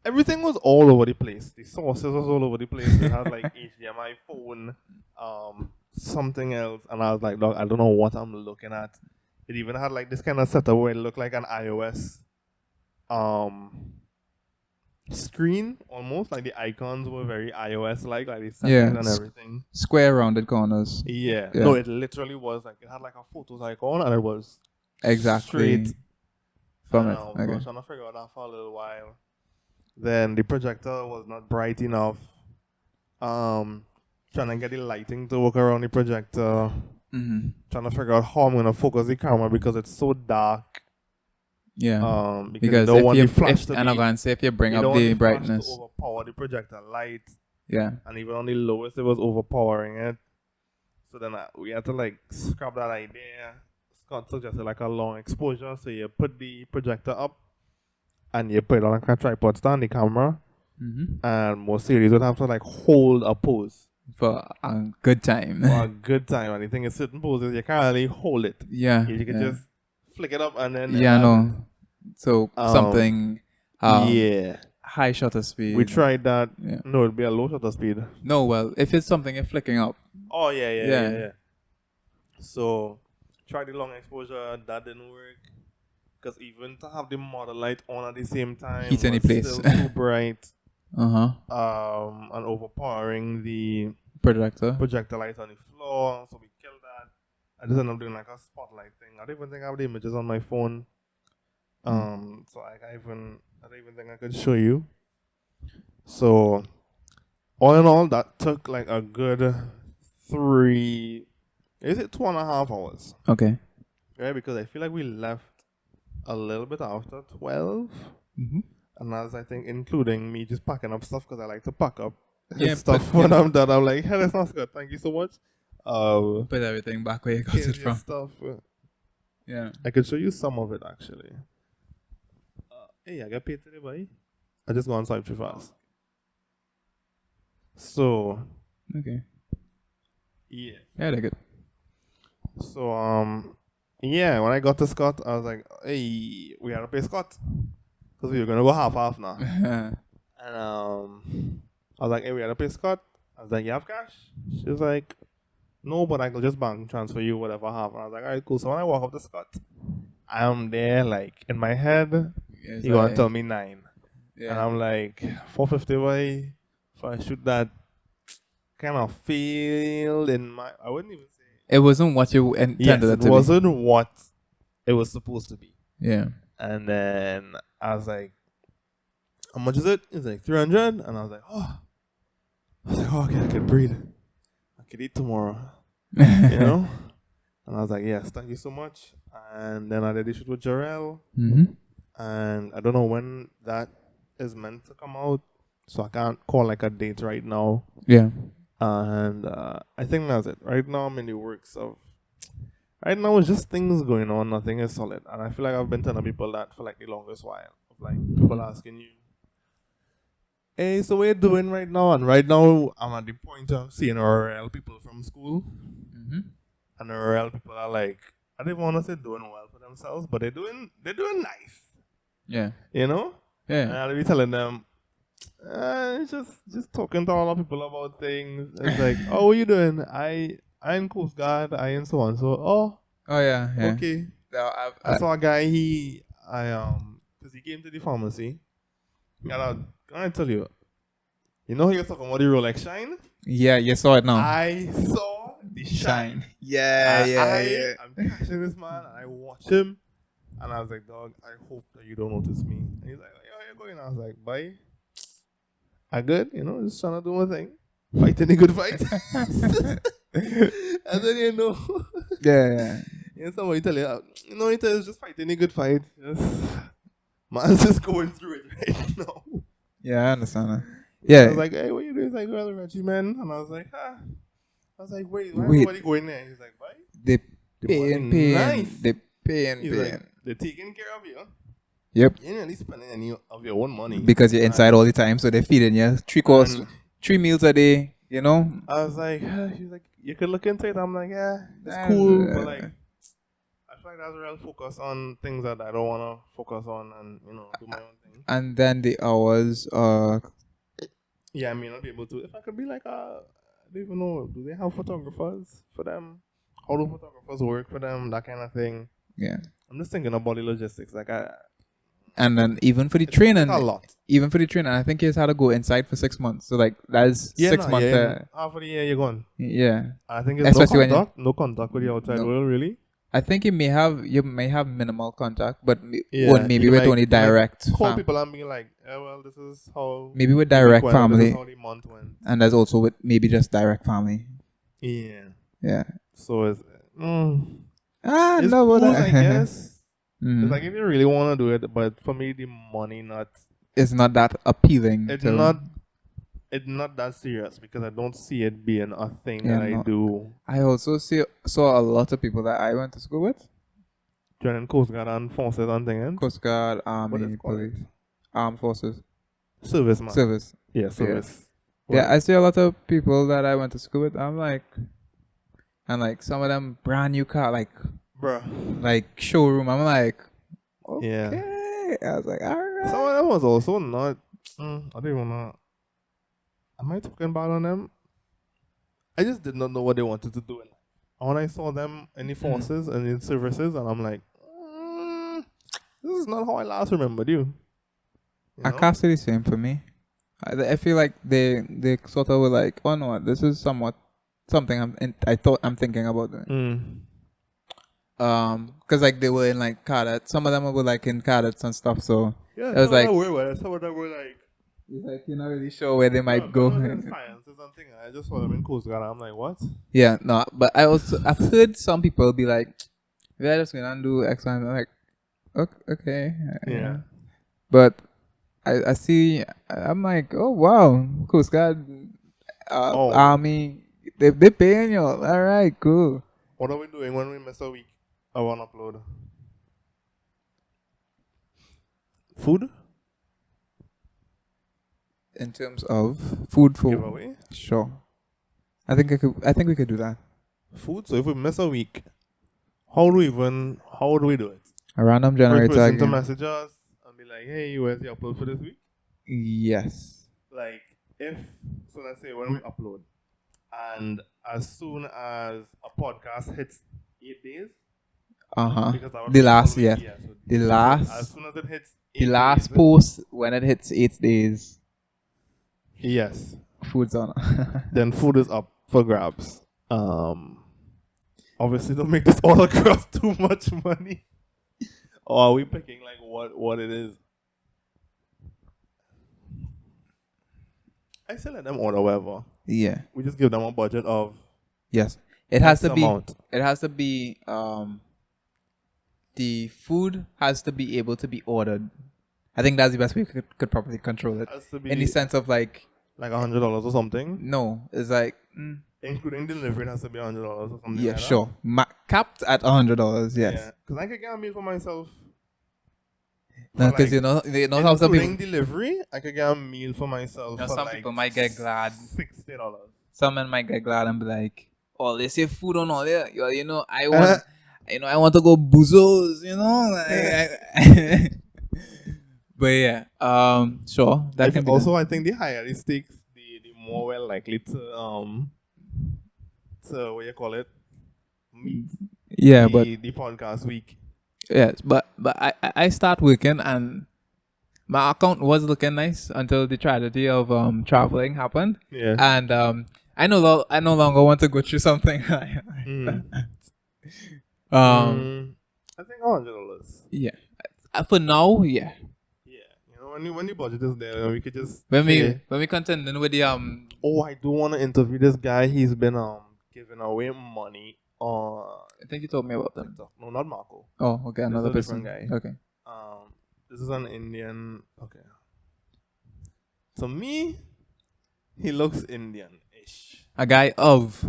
Everything was all over the place. The sources was all over the place. It had like HDMI phone, something else, and I was like, "Dog, I don't know what I'm looking at." It even had like this kind of setup where it looked like an iOS screen almost, like the icons were very iOS like the settings and everything. Square rounded corners. Yeah. No, it literally was like it had like a photos icon and it was exactly straight from it. So I was trying to figure out that for a little while. Then the projector was not bright enough. Trying to get the lighting to work around the projector. Mm-hmm. Trying to figure out how I'm gonna focus the camera because it's so dark. Yeah. Because you don't want the flash to and I'm going to say if you bring up the brightness, to overpower the projector light. Yeah. And even on the lowest, it was overpowering it. So then we had to like scrap that idea. Scott suggested like a long exposure, so you put the projector up and you put it on a tripod stand, the camera, and most series would have to like hold a pose for a good time. For a good time. And the thing is, certain poses you can't really hold it. Yeah. You can just flick it up and then. Yeah, no. So something. Yeah. High shutter speed. We tried that. Yeah. No, it'd be a low shutter speed. No, well, if it's something you're flicking up. Oh yeah. So tried the long exposure, that didn't work. Because even to have the model light on at the same time heat any place. Still too bright. And overpowering the projector light on the floor. So we killed that. I just ended up doing like a spotlight thing. I don't even think I have the images on my phone. So I don't even think I could show you. So all in all, that took like a good 2.5 hours? Okay. Right, because I feel like we left a little bit after 12. And as I think, including me just packing up stuff, because I like to pack up stuff when I'm done. I'm like, hey, that's not good. Thank you so much. Put everything back where you got it from. Stuff. Yeah. I could show you some of it, actually. Hey, I got paid today, boy. I just go on swipe too fast. So. Okay. Yeah. Yeah, they're good. So, yeah, when I got to Scott, I was like, hey, we gotta pay Scott. Because we were going to go half now. And I was like, hey, we gotta pay Scott. I was like, you have cash? She was like, no, but I could just bank transfer you whatever I have. And I was like, all right, cool. So when I walk up to Scott, I'm there, like, in my head, he going to tell me 9. Yeah. And I'm like, 450 away. If I shoot that, kind of failed in my, I wouldn't even say. It wasn't what you intended it to be. It wasn't what it was supposed to be. Yeah. And then I was like, how much is it? It's like 300. And I was like, oh, okay, I can breathe. I could eat tomorrow. You know? And I was like, yes, thank you so much. And then I did the shoot with Jarrell. And I don't know when that is meant to come out. So I can't call like a date right now. Yeah. And I think that's it. Right now I'm in the works of... Right now it's just things going on. Nothing is solid. And I feel like I've been telling people that for like the longest while. Of like people asking you, hey, so what you doing right now? And right now I'm at the point of seeing RL people from school. And RL people are like, I don't even want to say doing well for themselves, but they're doing nice. Yeah. You know? Yeah. And I'll be telling them, just talking to all the people about things. It's like, oh, what you doing? I in Coast Guard, I in so on. So, oh yeah. Okay. I saw a guy, because he came to the pharmacy. Can I tell you? You know how you're talking about the Rolex shine? Yeah, you saw it now. I saw the shine. Yeah. I'm catching this man, and I watch him, and I was like, dog, I hope that you don't notice me. And he's like, yo, how you going? I was like, bye. I good, just trying to do my thing. Fighting a good fight. And then, Yeah. Somebody tell you, it's just fighting a good fight. Man's just going through it right now. Yeah, I understand that. Yeah. I was like, hey, what you doing? He's like, well, Reggie, man. And I was like, ah. I was like, wait, why nobody going there? He's like, why? They paying. Nice. They paying. He's like, they're taking care of you. Yep. You ain't really spending any of your own money. Because you're inside all the time, so they're feeding you 3 meals a day, you know? I was like, she's like, you could look into it. I'm like, yeah, it's cool. But like, I feel like that's a real focus on things that I don't want to focus on and, you know, do my own thing. And then the hours yeah, I may not be able to. If I could be like, I don't even know, do they have photographers for them? How do photographers work for them? That kind of thing. Yeah. I'm just thinking about the logistics. Like, and then even for the training, a lot. Even for the training, I think he has had to go inside for 6 months. So like that's 6 months. Half of the year you're gone. Yeah. I think it's no contact with the outside world, really. I think you may have minimal contact, but maybe with only direct. Call people and be like, well, this is how. Maybe with direct family. This is how the month went. And there's also with maybe just direct family. Yeah. Yeah. So it's. It's no, cool, I guess. Mm. It's like if you really want to do it, but for me, the money it's not that appealing. It's not that serious because I don't see it being a thing that I do. I also saw a lot of people that I went to school with. Joining Coast Guard and forces and things. Coast Guard, Army, police, armed forces. Service, man. Service. Yeah, service. Yeah, I see a lot of people that I went to school with. I'm like, and like some of them brand new car, like, bruh, like showroom. I'm like, okay. Yeah. I was like, all right. Some of them was also not. I don't even know. Am I talking bad on them? I just did not know what they wanted to do. And when I saw them in the forces and in services, and I'm like, this is not how I last remembered you. I can't say the same for me. I feel like they sort of were like, oh no, this is something I'm thinking about doing. Because like they were in like cadets. Some of them were like in cadets and stuff. So yeah, it was like some of them were like. It's like you're not really sure where they might go. I just saw them in Coast Guard. I'm like, what? Yeah, no, but I've heard some people be like, "We're just gonna do X and I'm like, okay, yeah." But I see. I'm like, oh wow, Coast Guard, Army, they paying you. All right, cool. What are we doing when we miss a week? I want to upload food. In terms of food for giveaway? Sure. I think we could do that. Food. So if we miss a week, how do we do it? A random generator. First person to message us and be like, hey, where's the upload for this week? Yes. Like let's say when we upload, and as soon as a podcast hits 8 days. The last year. Yeah, so as soon as it hits 8 days. The last post when it hits 8 days. Yes. Food's on. Then food is up for grabs. Obviously don't make this all across too much money. Or are we picking like what it is? I still let them order whatever. Yeah. We just give them a budget of yes. It has to be amount. It has to be the food has to be able to be ordered. I think that's the best way we could properly control it. Has to be in the sense of like $100 or something. No, it's like including delivery, it has to be $100 or something. Yeah, like sure. Capped at $100. Yes. Yeah, because I could get a meal for myself. No, because they know how some people. Including delivery, I could get a meal for myself. For some people might get glad. $60. Some men might get glad and be like, "Oh, they say food on all there. You know, I want, I want to go boozos. You know." But yeah, sure. That can be also, I think the higher the stakes, the more well likely to what you call it, meet. Yeah, the podcast week. Yes, but I start working and my account was looking nice until the tragedy of traveling happened. Yeah, and I no longer want to go through something like that. I think $100. Yeah, for now, yeah. When the budget is there, we could just when we contending with the Oh, I do want to interview this guy. He's been giving away money on. I think you told me about them. No, not Marco. Oh, okay, another person. Guy. Okay. This is an Indian. Okay. To me, He looks Indian-ish. A guy of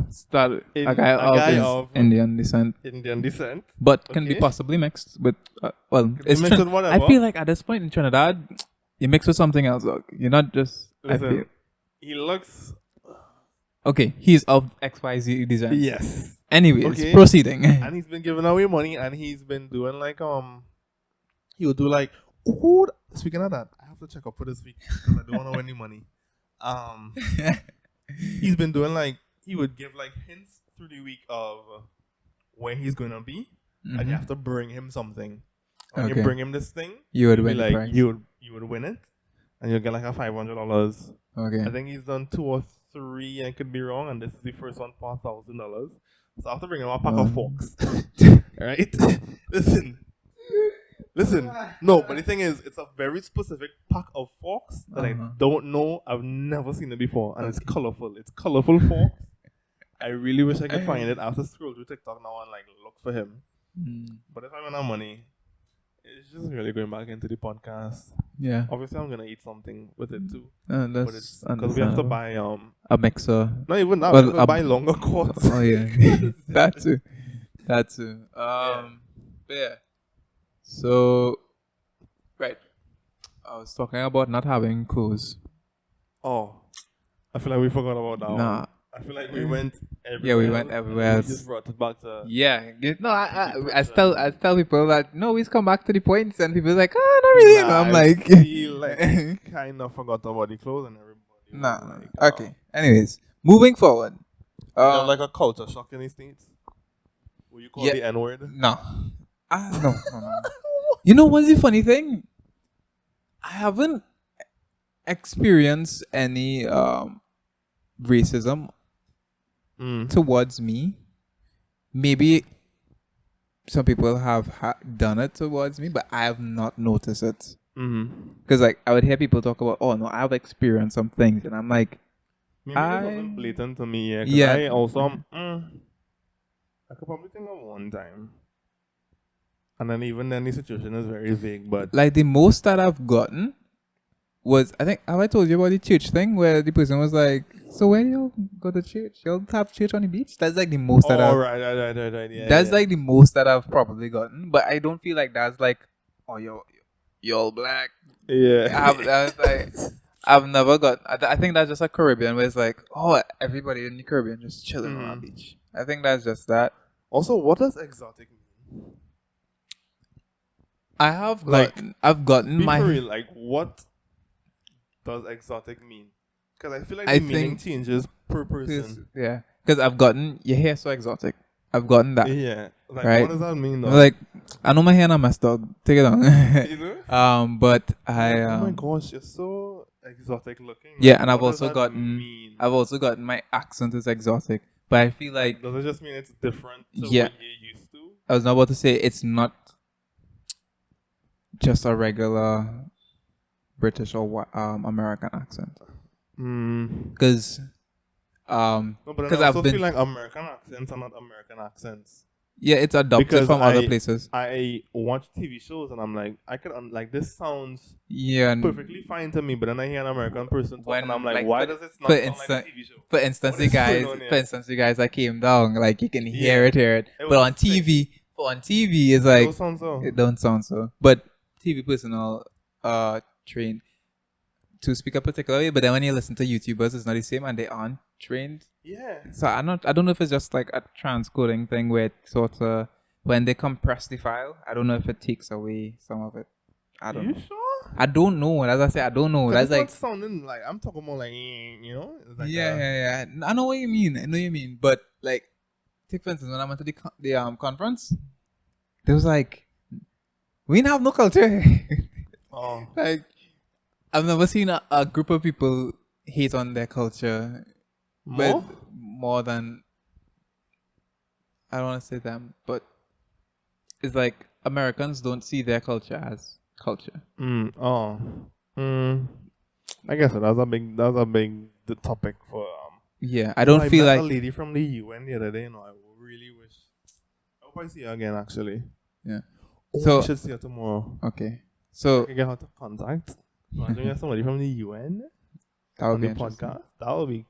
Indian descent. Indian descent. But can be possibly mixed with, it's mixed with whatever. I feel like at this point in Trinidad, you mix with something else. Dog. You're not just. Listen, he looks. Okay, he's of XYZ descent. Yes. Anyways, proceeding. And he's been giving away money, and he's been doing like he would do like. Ooh, speaking of that, I have to check up for this week because I don't want to win any money. He's been doing like he would give like hints through the week of where he's gonna be, and you have to bring him something. When you bring him this thing, you would win. Like you would win it, and you'll get like a $500. Okay. I think he's done 2 or 3. I could be wrong, and this is the first one for $1,000. So I have to bring him a pack of forks. Right? Listen. No, but the thing is, it's a very specific pack of forks that I don't know. I've never seen it before, and it's colorful. It's colorful forks. I really wish I could find it. I have to scroll through TikTok now and like look for him. But if I run out of money, it's just really going back into the podcast. Yeah. Obviously, I'm gonna eat something with it too. That's because we have to buy a mixer. Not even that. We have to buy longer cords. Oh yeah, that too. Yeah. So, right. I was talking about not having clothes. Oh, I feel like we forgot about that one. I feel like we went everywhere. Yeah, we went everywhere. We just brought it back to... Yeah. No, I tell people that, no, we come back to the points, and people are like, oh, not really. No, I'm like... I feel like kind of forgot about the clothes and everybody. Okay. Anyways, moving forward. Like a culture shock in the States? Will you call the N-word? No. No. You know what's the funny thing? I haven't experienced any racism towards me. Maybe some people have done it towards me, but I have not noticed it. Because like I would hear people talk about, oh no, I've experienced some things, and I'm like, maybe it wasn't blatant to me. Yeah. I also, I could probably think of one time. And then even then the situation is very vague, but... Like the most that I've gotten was, I think, have I told you about the church thing where the person was like, so where do y'all go to church? Y'all have church on the beach? That's like the most that I've... right. Yeah, that's like the most that I've probably gotten. But I don't feel like that's like, oh, y'all black. Yeah. I've never got... I think that's just a Caribbean where it's like, oh, everybody in the Caribbean just chilling on the beach. I think that's just that. Also, what does exotic mean? I've gotten my... Real, like, what does exotic mean? Because I feel like the meaning changes per person. Yeah. Because I've gotten your hair so exotic. I've gotten that. Yeah. Like, right? What does that mean, though? Like, I know my hair not messed up. Take it on. You know? But I... oh my gosh, you're so exotic looking. Yeah, and I've also gotten my accent is exotic. But I feel like... Does it just mean it's different to what you're used to? I was not about to say it's not just a regular British or American accent. Because no, but I also feel like American accents are not American accents. Yeah, it's adopted from other places. I watch TV shows and I'm like, I could like this sounds perfectly fine to me, but then I hear an American person talk and I'm like, why does it not sound like a TV show? For instance, the guys that came down, like you can hear it. But on TV, it's like it don't sound so. But TV personnel trained to speak a particular way, but then when you listen to YouTubers, it's not the same, and they aren't trained. Yeah. So I don't know if it's just like a transcoding thing where it sort of when they compress the file, I don't know if it takes away some of it. I don't know. Sure? I don't know. As I say, I don't know. That's like sounding like I'm talking more like Like yeah. I know what you mean. But like, take for instance, when I went to the conference, there was like, we didn't have no culture. Oh. Like, I've never seen a group of people hate on their culture. More than, I don't want to say them, but it's like Americans don't see their culture as culture. I guess that's a big the topic for yeah, I don't feel like a lady from the UN the other day. I really wish I hope I see her again actually. Yeah. So I should see her tomorrow. Okay. So I can get her to contact. Imagine you have somebody from the UN. on the podcast. That would be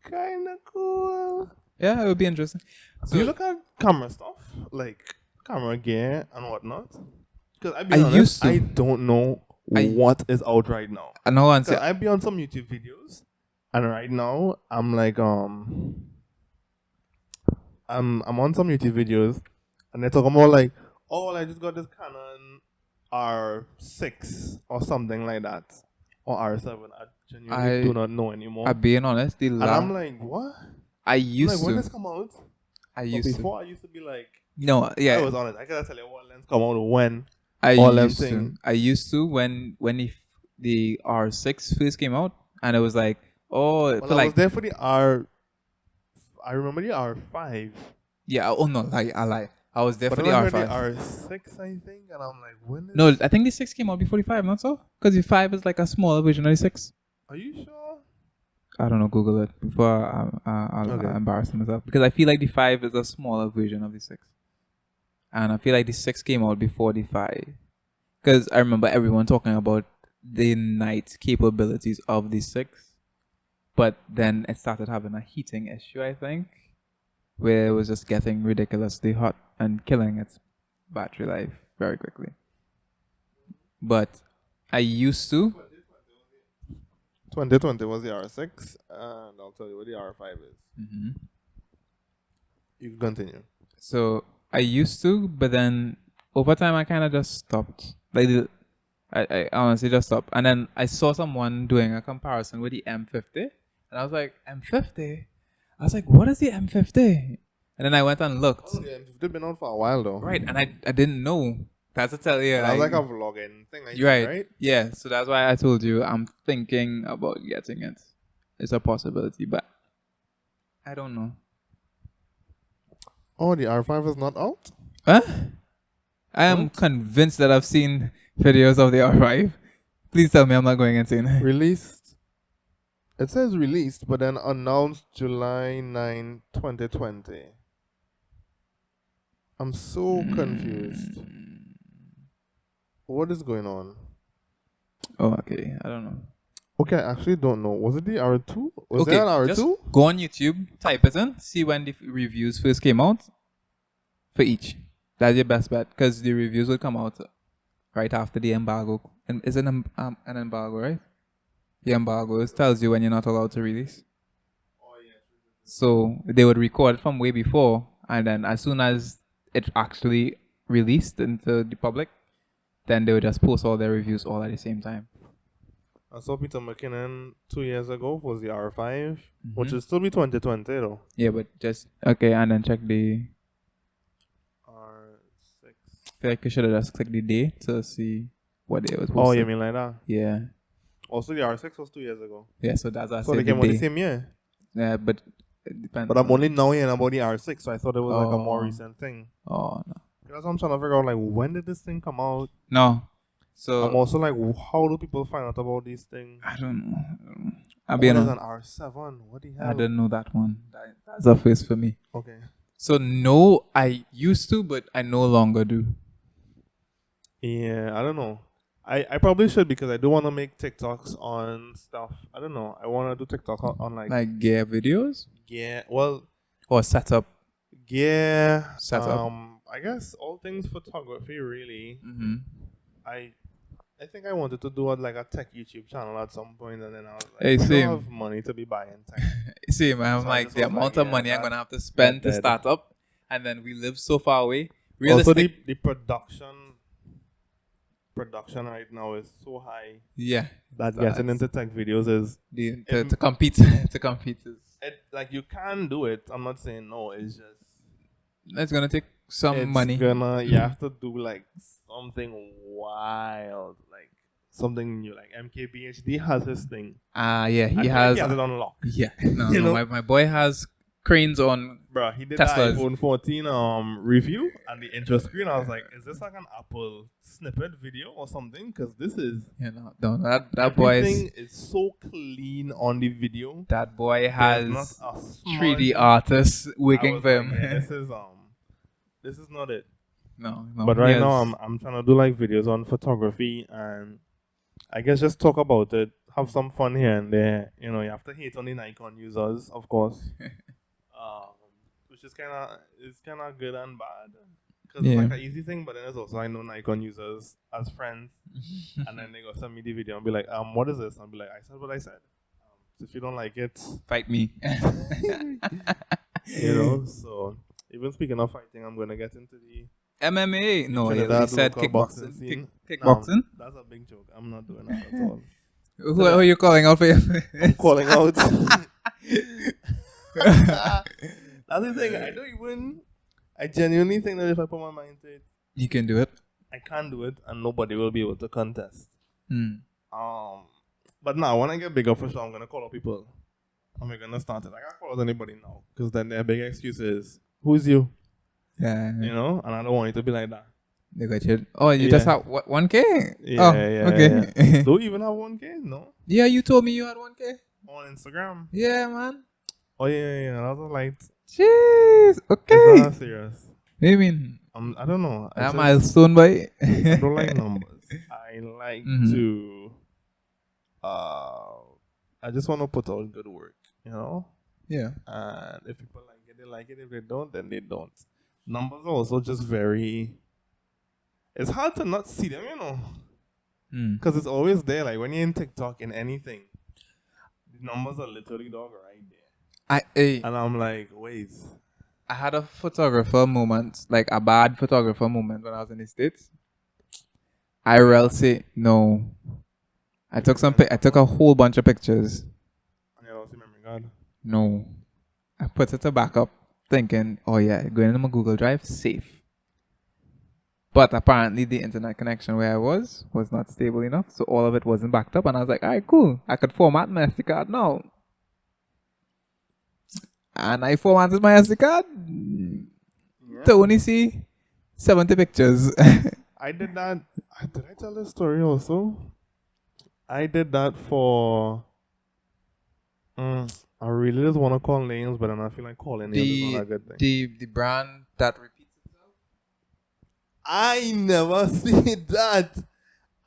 kind of cool. Yeah, it would be interesting. So you look at camera stuff, like camera gear and whatnot? Because I don't know what is out right now. I know. I'd be on some YouTube videos, and right now I'm like I'm on some YouTube videos, and they're talking about like, oh, I just got this Canon R6 or something like that, or R7. I genuinely do not know anymore. I'm being honest, and I'm like, what? I used to. When this come out? I used to be like, no, yeah. I was honest. I gotta tell you what lens come out when. I used to when the R6 first came out, and it was like, oh, well, I was there for the R. I remember the R5. Yeah. Oh no, I lie. I was there for the R5. The R6, I think, and I'm like, when? No, I think the 6 came out before the 5, not so? Because the 5 is like a smaller version of the 6. Are you sure? I don't know. Google it before I'll embarrass myself, because I feel like the 5 is a smaller version of the 6. And I feel like the 6 came out before the 5. Because I remember everyone talking about the night capabilities of the 6. But then it started having a heating issue, I think. Where it was just getting ridiculously hot and killing its battery life very quickly. But I used to. 2020 was the R6. And I'll tell you what the R5 is. Mm-hmm. You can continue. So I used to, but then over time I kind of just stopped. Like I honestly just stopped. And then I saw someone doing a comparison with the M50, and I was like, M50? I was like, what is the M50? And then I went and looked. Oh, the M50 been out for a while though. Right, and I didn't know. That's to tell you. That was like a vlogging thing. Right? Yeah, so that's why I told you I'm thinking about getting it. It's a possibility, but I don't know. Oh, the R5 is not out? Huh? I am convinced that I've seen videos of the R5. Please tell me I'm not going insane. Released. It says released, but then announced July 9, 2020. I'm so confused. What is going on? Oh, okay. I don't know. Okay, I actually don't know. Was it the R2? Was there an R2? Just go on YouTube, type it in, see when the reviews first came out for each. That's your best bet, because the reviews will come out right after the embargo. And is it an embargo, right? The embargo tells you when you're not allowed to release. Oh, yeah. So they would record from way before, and then as soon as it actually released into the public, then they would just post all their reviews all at the same time. I saw Peter McKinnon 2 years ago was the R5, which will still be 2020 though. Yeah, but just okay, and then check the R6. I feel like you should have just clicked the day to see what day it was posted. Oh, you mean like that? Yeah. Also, the R6 was 2 years ago. Yeah, so that's so they came out the same year. Yeah, but it depends. But I'm only now hearing about the R6, so I thought it was like a more recent thing. Oh no. That's what I'm trying to figure out. Like, when did this thing come out? No. So I'm also like, how do people find out about these things? I don't know. There's an R7. What the hell? I didn't know that one. That's a first for me. Okay. So no, I used to, but I no longer do. Yeah, I don't know. I probably should, because I do want to make TikToks on stuff. I don't know. I want to do TikTok on like gear videos. Yeah. Well. Or setup. Gear. Setup. I guess all things photography really. Mm-hmm. I think I wanted to do like a tech YouTube channel at some point, and then I was like, hey, I don't have money to be buying tech. See, man, I'm like, the amount of money I'm going to have to spend to start up, and then we live so far away. Also, the production right now is so high. Yeah. That getting into tech videos is... to compete is... Like, you can do it. I'm not saying no, it's just... It's going to take some money. You have to do like something wild, like something new. Like MKBHD has his thing. Yeah, he has. He has it unlocked. Yeah, no, my boy has cranes on. Bro, he did Teslas. the iPhone 14 review, and the intro screen, I was like, is this like an Apple snippet video or something? Because this is that boy is so clean on the video. That boy has 3D artists working for him. Like, this is not it. No. But right now, I'm trying to do like videos on photography, and I guess just talk about it, have some fun here and there. You know, you have to hate on the Nikon users, of course. Which is kind of good and bad. Because it's like an easy thing, but then there's also I know Nikon users as friends, and then they go send me the video and be like, what is this? And I'll be like, I said what I said. So if you don't like it, fight me. You know. So even speaking of fighting, I'm gonna get into the MMA. No, you said kickboxing. Kickboxing. No, that's a big joke. I'm not doing that at all. Who are you calling out for? I'm calling out. That's the thing. I genuinely think that if I put my mind to it, you can do it. I can do it, and nobody will be able to contest. But now when I get bigger for sure, I'm gonna call out people. I'm gonna start it. I can't call out anybody now, because then their big excuse is, "Who's you?" Yeah. You know, and I don't want it to be like that. They got you. Oh, you just have 1K? Yeah, okay. Yeah. Do you even have 1K? No. Yeah, you told me you had 1K on Instagram. Yeah, man. Oh yeah. That was like. Jeez. Okay. It's not serious. What do you mean? I don't know. A milestone, boy. I don't like numbers. I like to. I just want to put out good work, you know. Yeah. And if people like it, they like it. If they don't, then they don't. Numbers are also just very. It's hard to not see them, you know. Because it's always there. Like when you're in TikTok in anything, the numbers are literally dog right there. And I'm like, wait. I had a photographer moment, like a bad photographer moment when I was in the States. I will say no. I took a whole bunch of pictures. And you don't see memory card? No. I put it to backup, thinking, oh yeah, going into my Google Drive, safe. But apparently the internet connection where I was not stable enough, so all of it wasn't backed up. And I was like, all right, cool. I could format my SD card now. And I formatted my SD card to only see 70 pictures. I did that. Did I tell this story also? I did that for. I really just want to call names, but then I feel like calling names is not a good thing. The brand that repeats itself? I never said that.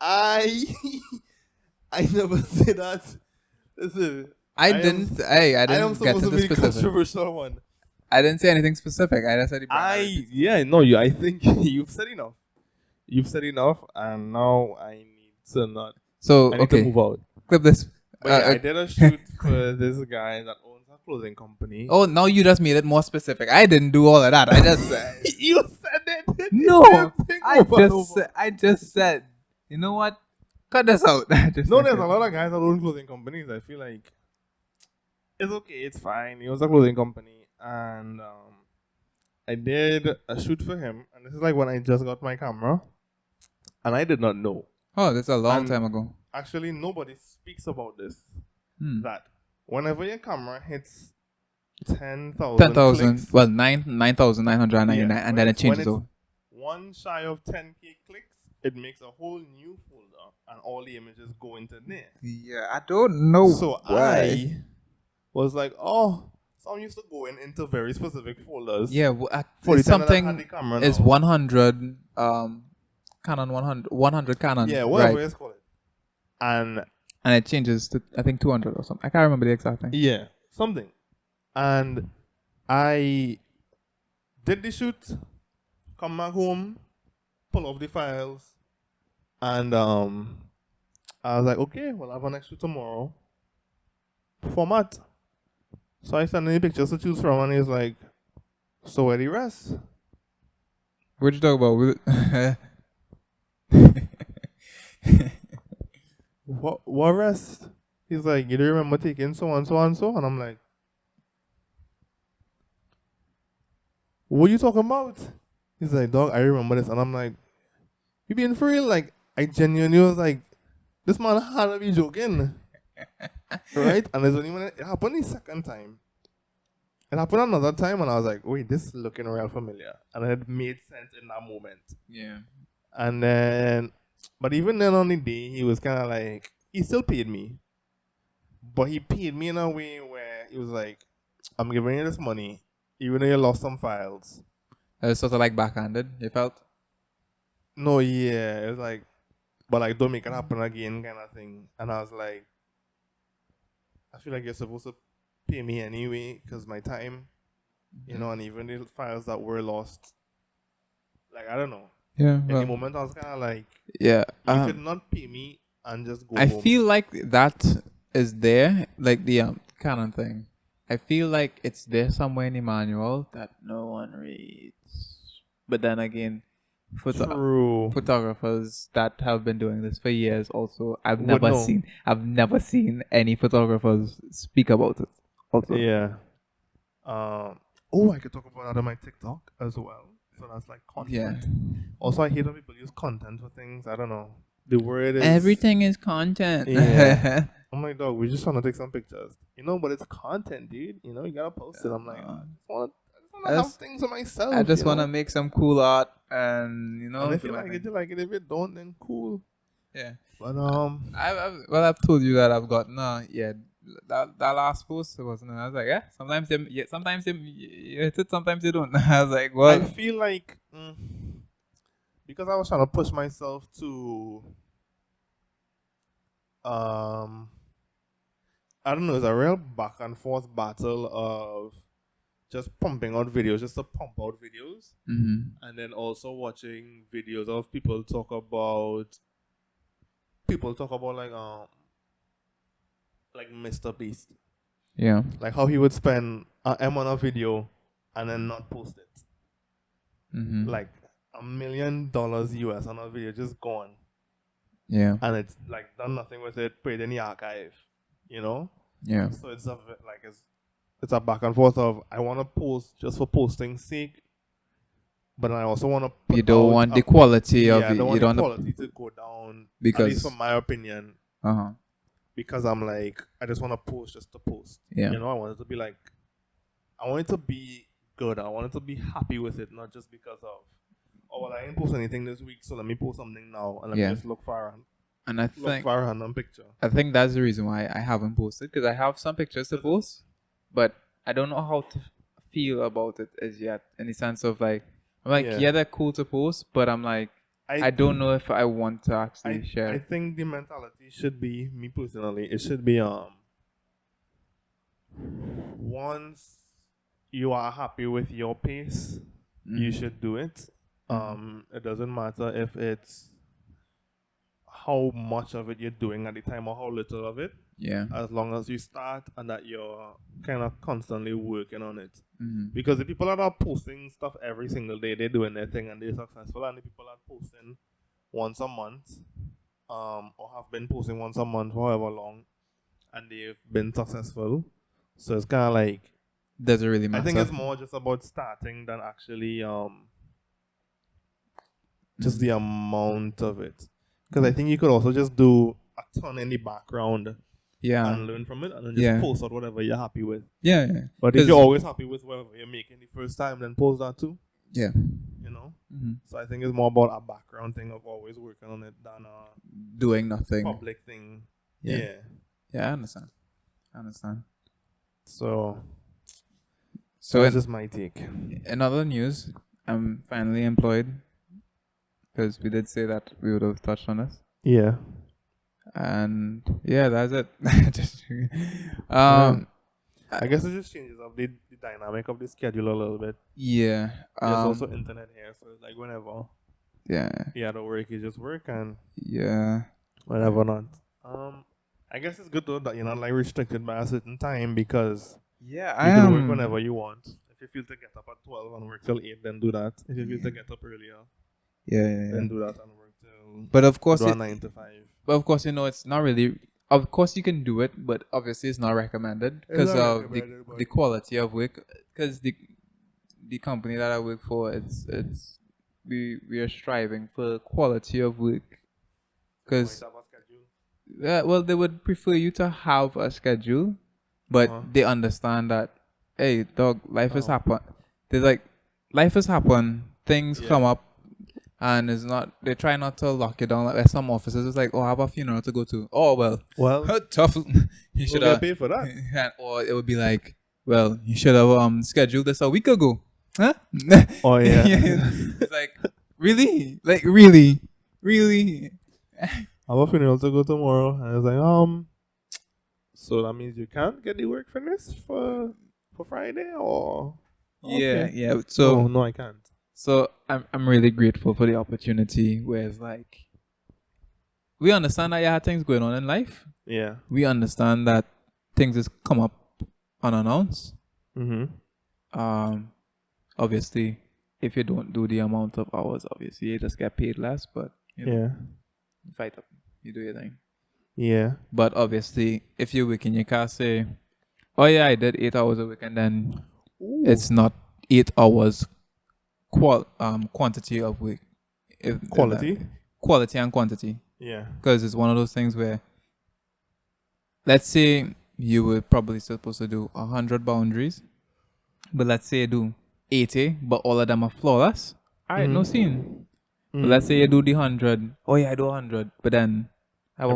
I never said that. Listen. I didn't get to the specific. Controversial one. I didn't say anything specific. I just said the brand. I think you've said enough. You've said enough, and now I need to not. So I need to move out. Clip this. I did a shoot for this guy that owns a clothing company. Oh, now you just made it more specific. I didn't do all of that. I just said. You said it. No, I just said. You know what? Cut this out. There's a lot of guys that own clothing companies. I feel like it's okay. It's fine. He owns a clothing company, and I did a shoot for him. And this is like when I just got my camera, and I did not know. Oh, that's a long time ago. Actually, nobody speaks about this. That whenever your camera hits 10,000 well, 9,999, and then it changes over. One shy of 10K clicks, it makes a whole new folder, and all the images go into there. Yeah, I don't know. So why. I was like, some used to go into very specific folders. Yeah, for something is 100 Canon 100 Canon. Yeah, whatever it's called. And it changes to I think 200 or something. I can't remember the exact thing. Yeah, something. And I did the shoot, come back home, pull off the files, and I was like, okay, well, I have an extra tomorrow. Format. So I sent any pictures to choose from, and he's like, so where the rest? What you talk about? What rest? He's like, you don't remember taking so and so and so? And I'm like, what are you talking about? He's like, dog, I remember this. And I'm like, you being for real? Like, I genuinely was like, this man had to be joking. Right? And there's only when it happened the second time. It happened another time, and I was like, wait, this is looking real familiar. And it made sense in that moment. Yeah. And then, but even then on the day, he was kind of like, he still paid me. But he paid me in a way where he was like, I'm giving you this money, even though you lost some files. It was sort of like backhanded, you felt? No, yeah. It was like, but like, don't make it happen again kind of thing. And I was like, I feel like you're supposed to pay me anyway because my time, you know, and even the files that were lost. Like, I don't know. Yeah. In the moment, I was kind of like, yeah. you could not pay me and just go I home. feel like that is there, like the canon thing. I feel like it's there somewhere in the manual that no one reads. But then again, True. photographers that have been doing this for years also, I've Would never know. seen any photographers speak about it. Also. Yeah. Oh, I could talk about that on my TikTok as well. So that's like content. Yeah. Also, I hate when people use content for things. I don't know. The word is Everything is content. Yeah. I'm like, dog, we just trying to take some pictures. You know, but it's content, dude. You know, you gotta post it. I'm like, I just wanna have things for myself. I just wanna make some cool art, and you know. And if you like it, you like it. If you don't, then cool. Yeah. But I've told you that I've got that last post wasn't. I was like, yeah. Sometimes you hit it, sometimes you don't. I was like, well. I feel like because I was trying to push myself to I don't know, it's a real back and forth battle of just pumping out videos, just to pump out videos, and then also watching videos of people talk about like Mr. Beast. Yeah. Like how he would spend an M on a video and then not post it. Like $1 million US on a video just gone. Yeah. And it's like done nothing with it, put it in the archive. You know? Yeah. So it's a back and forth of I want to post just for posting's sake, but I also want to. You don't want the quality of it. I don't want the quality to go down. Because, at least from my opinion. Because I'm like, I just want to post just to post. Yeah. You know, I want it to be like, I want it to be good. I want it to be happy with it, not just because of, oh well, I didn't post anything this week, so let me post something now and let me just look for a random picture. I think that's the reason why I haven't posted, because I have some pictures to post, but I don't know how to feel about it as yet. In the sense of like, I'm like, yeah, they're cool to post, but I'm like, I don't know if I want to actually share. I think the mentality should be, me personally, it should be once you are happy with your pace, you should do it. It doesn't matter if it's how much of it you're doing at the time or how little of it. Yeah. As long as you start and that you're kind of constantly working on it. Because the people that are posting stuff every single day, they're doing their thing and they're successful. And the people that are posting once a month, or have been posting once a month for however long, and they've been successful. So it's kind of like, doesn't really matter. I think it's more just about starting than actually just the amount of it. Because I think you could also just do a ton in the background, and learn from it, and then just post out whatever you're happy with. Yeah. But if you're always happy with whatever you're making the first time, then post that too. Yeah. You know. So I think it's more about a background thing of always working on it than doing nothing. Public thing. Yeah. Yeah, I understand. So that's just my take. In other news, I'm finally employed. Because we did say that we would have touched on this. Yeah. And yeah, that's it. I guess it just changes up the dynamic of the schedule a little bit. Yeah. There's also internet here, so it's like whenever. Yeah. Yeah, the work you just work and. Yeah. Whenever not. I guess it's good though that you're not like restricted by a certain time because. Yeah, you can work whenever you want. If you feel to get up at 12 and work till 8, then do that. If you feel to get up earlier. Then do that and work till. But of course, 9 to 5. But of course, it's not really. Of course, you can do it, but obviously, it's not recommended because of the quality of work. Because the company that I work for, we are striving for quality of work. Because well, they would prefer you to have a schedule, but they understand that, hey, dog, life has happened. They're like, life has happened. Things come up. And it's not, they try not to lock you down. Like some offices, it's like, oh, I have a funeral to go to. Oh, well, tough. You should have paid for that. Or it would be like, well, you should have scheduled this a week ago. Huh? Oh, yeah. It's like, really? Like, really? I have a funeral to go tomorrow. And it's like, So that means you can't get the work finished for Friday, or yeah, yeah. So no, I can't. So I'm really grateful for the opportunity. Where it's like we understand that you have things going on in life. Yeah. We understand that things just come up unannounced. Obviously, if you don't do the amount of hours, obviously you just get paid less. But you know, you fight up, you do your thing. Yeah. But obviously, if you're working, you can't say, "Oh yeah, I did 8 hours a week," and then it's not 8 hours quantity of work. Quality and quantity. Yeah. Because it's one of those things where, let's say you were probably supposed to do 100 boundaries, but let's say you do 80, but all of them are flawless. All right, no scene. But let's say you do the 100. Oh yeah, I do 100, but then have a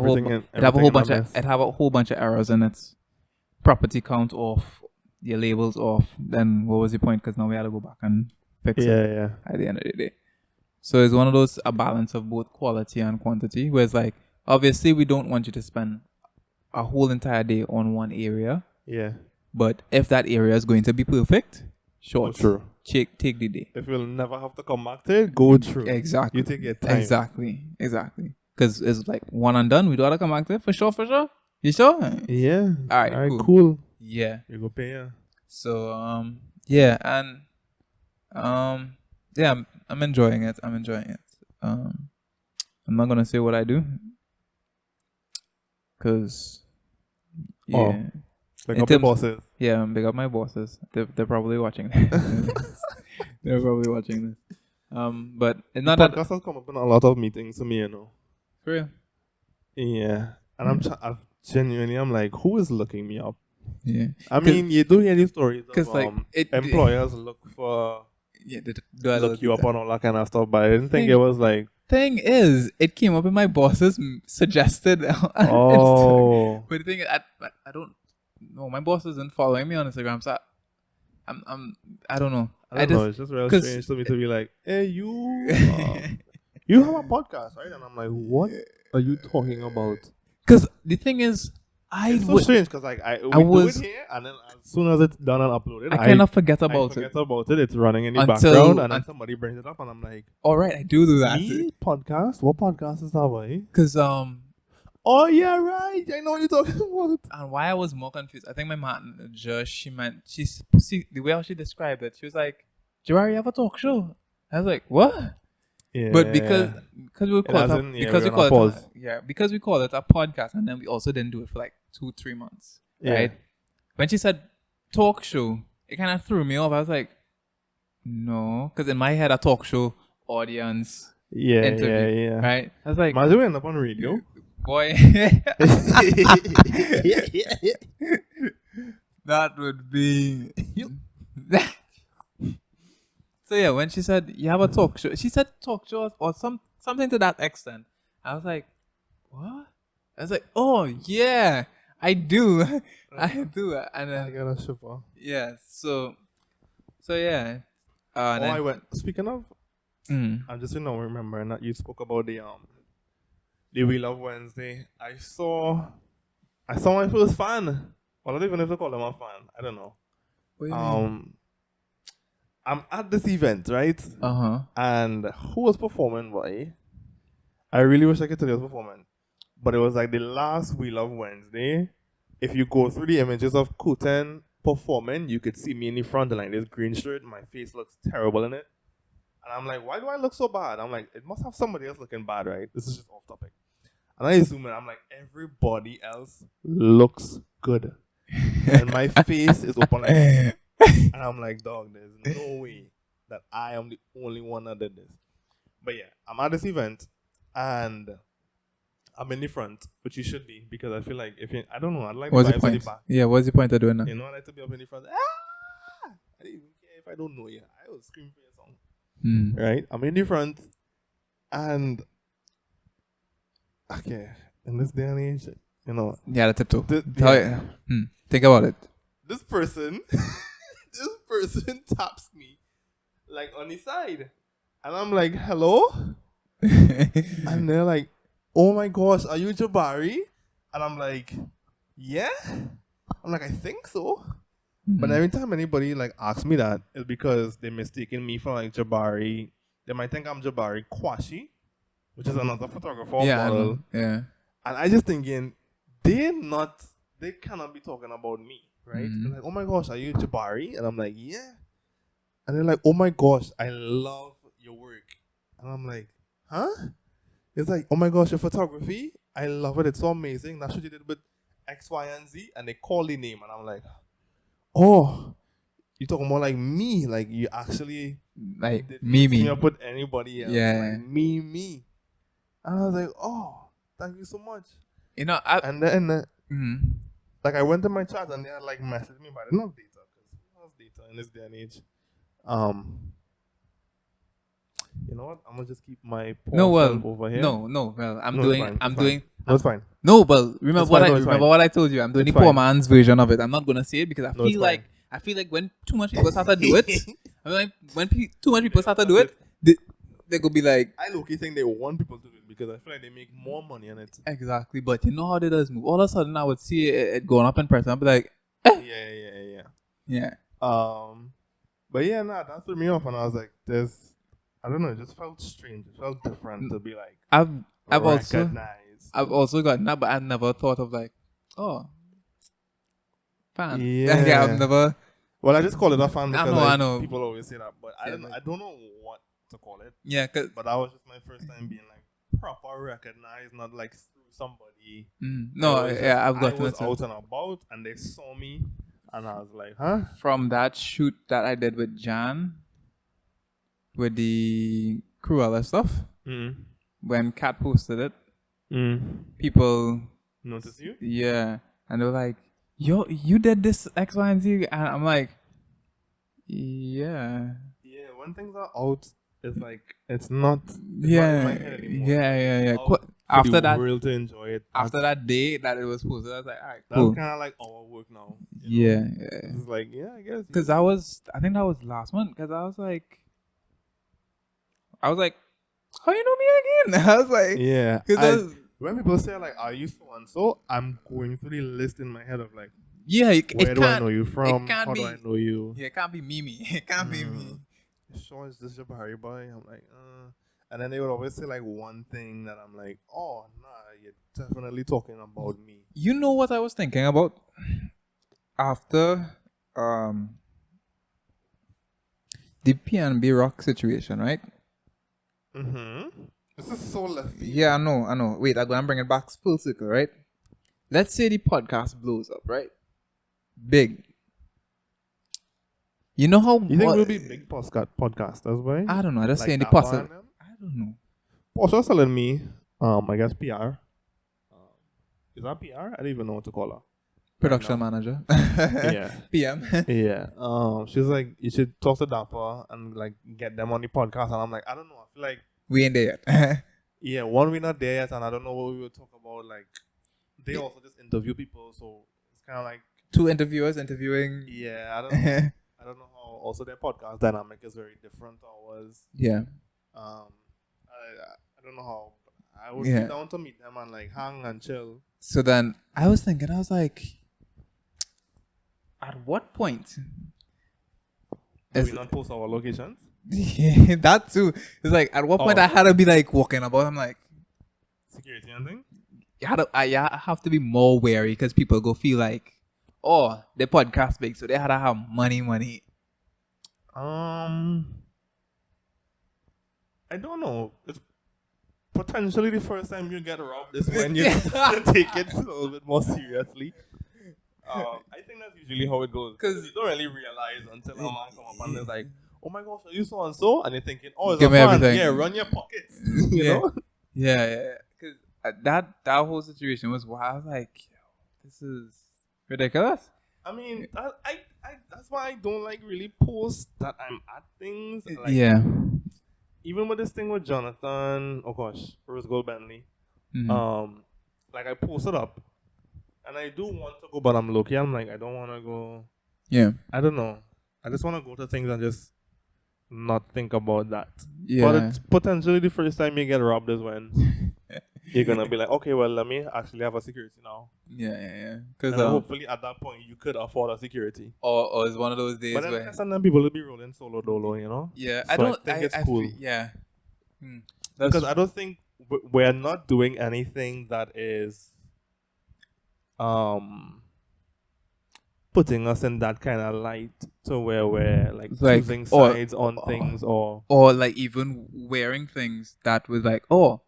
whole bunch of errors in it. Property count off, your labels off. Then what was the point? Because now we had to go back and fix it at the end of the day. So it's one of those, a balance of both quality and quantity, where it's like, obviously we don't want you to spend a whole entire day on one area. Yeah. But if that area is going to be perfect, sure. True. Take the day. If you'll never have to come back to it, go through. Exactly. You take your time. Exactly. Because it's like one and done. We don't have to come back to it. For sure. You sure? Yeah. All right, cool. Yeah. You go pay, yeah. So, yeah, and, yeah, I'm enjoying it. I'm not going to say what I do. Because, yeah. Big up the bosses. Yeah, big up my bosses. They're probably watching this. They're probably watching this. But it's not that... Podcast has come up in a lot of meetings to me, you know. For real? Yeah. And I'm like, who is looking me up? Yeah. I mean, you do hear these stories of like, employers look for... Yeah, look you up on all that kind of stuff, but I didn't think it was like... Thing is, it came up in my boss's suggested. Oh. But the thing is, I don't know. My boss isn't following me on Instagram, so I don't know. I don't know. It's just real strange to me to be like, hey, you have a podcast, right? And I'm like, what are you talking about? Because the thing is, it's so strange because like we do it here, and then as soon as it's done and uploaded, I kind of forget about it. It's running in the background, and then somebody brings it up, and I'm like, all right, I do that. Podcast? What podcast is that, boy? Because oh yeah, right. I know what you're talking about. And why I was more confused, I think my manager, she the way how she described it, she was like, "Jabari, you have a talk show?" I was like, "What?" Yeah. But because we call it a podcast, and then we also didn't do it for like 2-3 months, right? When she said talk show, it kind of threw me off. I was like, no, because in my head, a talk show audience, interview, right? I was like, imagine we end up on radio, boy. That would be. So yeah, when she said you have a talk show, she said talk show or something to that extent. I was like, what? I was like, oh yeah, I do, I do. And then I got a super. Yeah, so yeah. I went. Speaking of, I'm just remembering that you spoke about the We Love Wednesday. I saw my first fan. Well, I don't even know if to call them a fan. I don't know. What do you mean? I'm at this event, right? And who was performing, boy? I really wish I could tell you who was performing. But it was like the last We Love Wednesday. If you go through the images of Kuten performing, you could see me in the front, and like this green shirt, my face looks terrible in it. And I'm like, why do I look so bad? I'm like, it must have somebody else looking bad, right? This is just off topic. And I zoom in, I'm like, everybody else looks good. And my face is open like and I'm like, dog, there's no way that I am the only one that did this. But yeah, I'm at this event and I'm in the front, which you should be, because I feel like I don't know, I'd like what's the the vibes point? at the back. Yeah, what's the point of doing that? You know, I like to be up in the front. I don't even care if I don't know you. I will scream for your song. Right? I'm in the front and okay, in this day and age, you know. Yeah, the tiptoe. Think about it. This person taps me like on the side. And I'm like, hello? And they're like, oh my gosh, are you Jabari? And I'm like, yeah. I'm like, I think so. But every time anybody like asks me that, it's because they're mistaking me for like Jabari. They might think I'm Jabari Kwashi, which is another photographer model. Yeah. And I just thinking, they cannot be talking about me, right? They're like, oh my gosh, are you Jabari? And I'm like, yeah. And they're like, oh my gosh, I love your work. And I'm like, huh? It's like, oh my gosh, your photography, I love it. It's so amazing. That's what you did with X, Y, and Z. And they call the name. And I'm like, oh, you're talking more like me. Like, you actually like didn't me. team up with anybody else. Yeah. Like, me. And I was like, oh, thank you so much. You know, and then, like, I went to my chat and they had, like, messaged me, but I didn't have data because who has data in this day and age? You know what? I'm gonna just keep my over here. No. Well, I'm doing. No, it's fine. No, but remember what I told you. I'm doing the poor man's version of it. I'm not gonna say it because I feel like when too much people start to do it, I mean, like when too much people start to do it, they could be like. I low-key think they want people to do it because I feel like they make more money on it. Exactly, but you know how they does move. All of a sudden, I would see it going up in price. I'd be like, yeah. But yeah, that threw me off, and I was like, I don't know, it just felt strange. It felt different to be like, I've also gotten that, but I never thought of like, oh, fan. Yeah, I've never. Well, I just call it a fan because I know. People always say that, but I don't know what to call it. Yeah, but that was just my first time being like proper recognized, not like through somebody. I've got. I was out and about, and they saw me, and I was like, huh? From that shoot that I did with Jan, with the Cruella stuff, when Kat posted it, people noticed you. Yeah, and they were like, "Yo, you did this X, Y, and Z," and I'm like, "Yeah." Yeah, when things are out, it's like it's not. Yeah. After that, world to enjoy it. After that day that it was posted, I was like, "All right, cool." That's kind of like our work now. Yeah. It's like, yeah, I guess. Because I think that was last month. Because I was like, how you know me again? I was like, yeah. When people say like, are you so and so? I'm going through the list in my head of like, yeah, where do I know you from? How do I know you? Yeah, it can't be Mimi. It can't be me. Sure, is this Jabari boy? I'm like, and then they would always say like one thing that I'm like, oh nah, you're definitely talking about me. You know what I was thinking about after the P&B Rock situation, right? This is so left. Yeah, I know. Wait, I'm gonna bring it back full circle, right? Let's say the podcast blows up, right? Big. You know how you think we'll be big podcasters, right? I don't know. I just saying the possible. I don't know. Also telling me, I guess PR. Is that PR? I don't even know what to call her. Production manager. Yeah. PM. Yeah. She's like, you should talk to Dapper and like get them on the podcast. And I'm like, I don't know. I feel like we ain't there yet. Yeah, one, we're not there yet, and I don't know what we will talk about. Like, they also just interview people, so it's kind of like two interviewers interviewing. Yeah, I don't know. I don't know how. Also, their podcast dynamic is very different to ours. Yeah. I don't know how. I would be down to meet them and like hang and chill. So then I was thinking, I was like, at what point? Do we not post our locations? Yeah, that too. It's like at what point I had to be like walking about. I'm like security and thing. I have to be more wary because people go feel like, oh, the podcast big, so they had to have money. I don't know. It's potentially the first time you get robbed is when you take it a little bit more seriously. I think that's usually how it goes because you don't really realize until a man come up and it's like, oh my gosh, are you so and so? And you're thinking, oh, it's give a me fan. Everything. Yeah, run your pockets. you know? Yeah. Because that whole situation was wild. I was like, this is ridiculous. I mean, that's why I don't like really post that I'm at things. Like, even with this thing with Jonathan, oh gosh, Rose Gold Bentley. Like I posted up, and I do want to go, but I'm low-key. I'm like, I don't want to go. Yeah. I don't know. I just want to go to things and just not think about that. Yeah. But it's potentially the first time you get robbed is when you're gonna be like, okay, well, let me actually have a security now. Yeah. Because hopefully at that point you could afford a security. Or it's one of those days but then where sometimes people will be rolling solo dolo, you know. Yeah, so I think it's cool. Yeah. Because I don't think we're not doing anything that is putting us in that kind of light to where we're like choosing sides on things or like even wearing things that was like your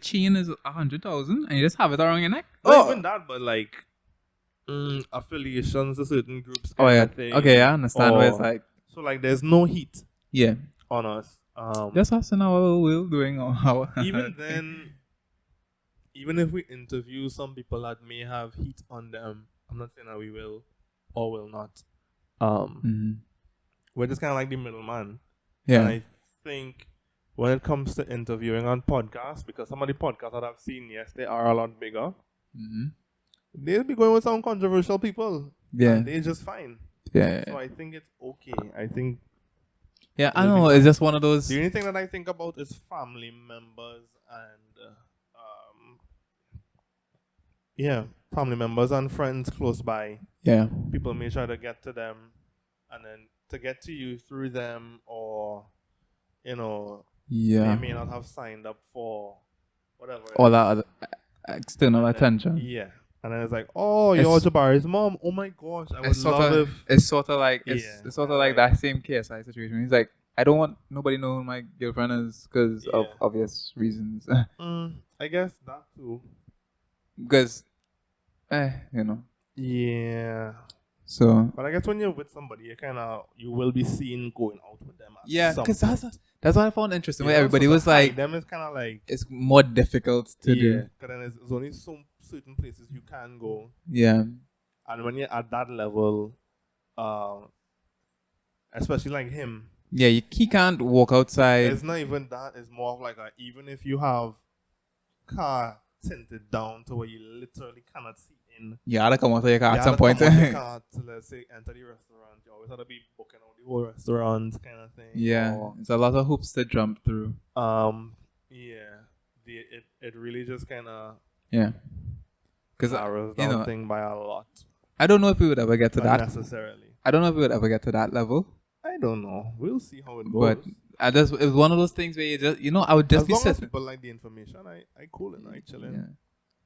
chain is 100,000 and you just have it around your neck. Not even that, but like affiliations to certain groups. Thing, okay, I understand where it's like so like there's no heat. Yeah. On us. Just us and our will doing our even then. Even if we interview some people that may have heat on them, I'm not saying that we will or will not. We're just kind of like the middleman. Yeah. And I think when it comes to interviewing on podcasts, because some of the podcasts that I've seen, yes, they are a lot bigger. They'll be going with some controversial people. Yeah. And they're just fine. Yeah. So I think it's okay. I think. Yeah, I know. It's just one of those. The only thing that I think about is family members and. Family members and friends close by. Yeah. People may try to get to them and then to get to you through them or, they may not have signed up for whatever. All that other external attention. Yeah. And then it's like, oh, you're Jabari's mom. Oh my gosh. I would love if... It's sort of like, it's sort of like that same KSI situation. He's like, I don't want nobody knowing who my girlfriend is because of obvious reasons. I guess that too. Because... Yeah. So. But I guess when you're with somebody, you will be seen going out with them. Because that's what I found interesting. Where everybody was like, them is kind of like it's more difficult to do. Because then there's only some certain places you can go. Yeah. And when you're at that level, especially like him. Yeah, he can't walk outside. It's not even that. It's more of like even if you have car tinted down to where you literally cannot see in. You gotta come out of your car at some point. Your car to, let's say, enter the restaurant. You always have to be booking out the whole restaurant kind of thing. Yeah, it's a lot of hoops to jump through. It really just kind of because narrows down thing by a lot. I don't know if we would ever get to that necessarily. I don't know if we would ever get to that level. I don't know. We'll see how it goes. But it's one of those things where you just, I would just as be long sitting. As people like the information, I cool and I chilling.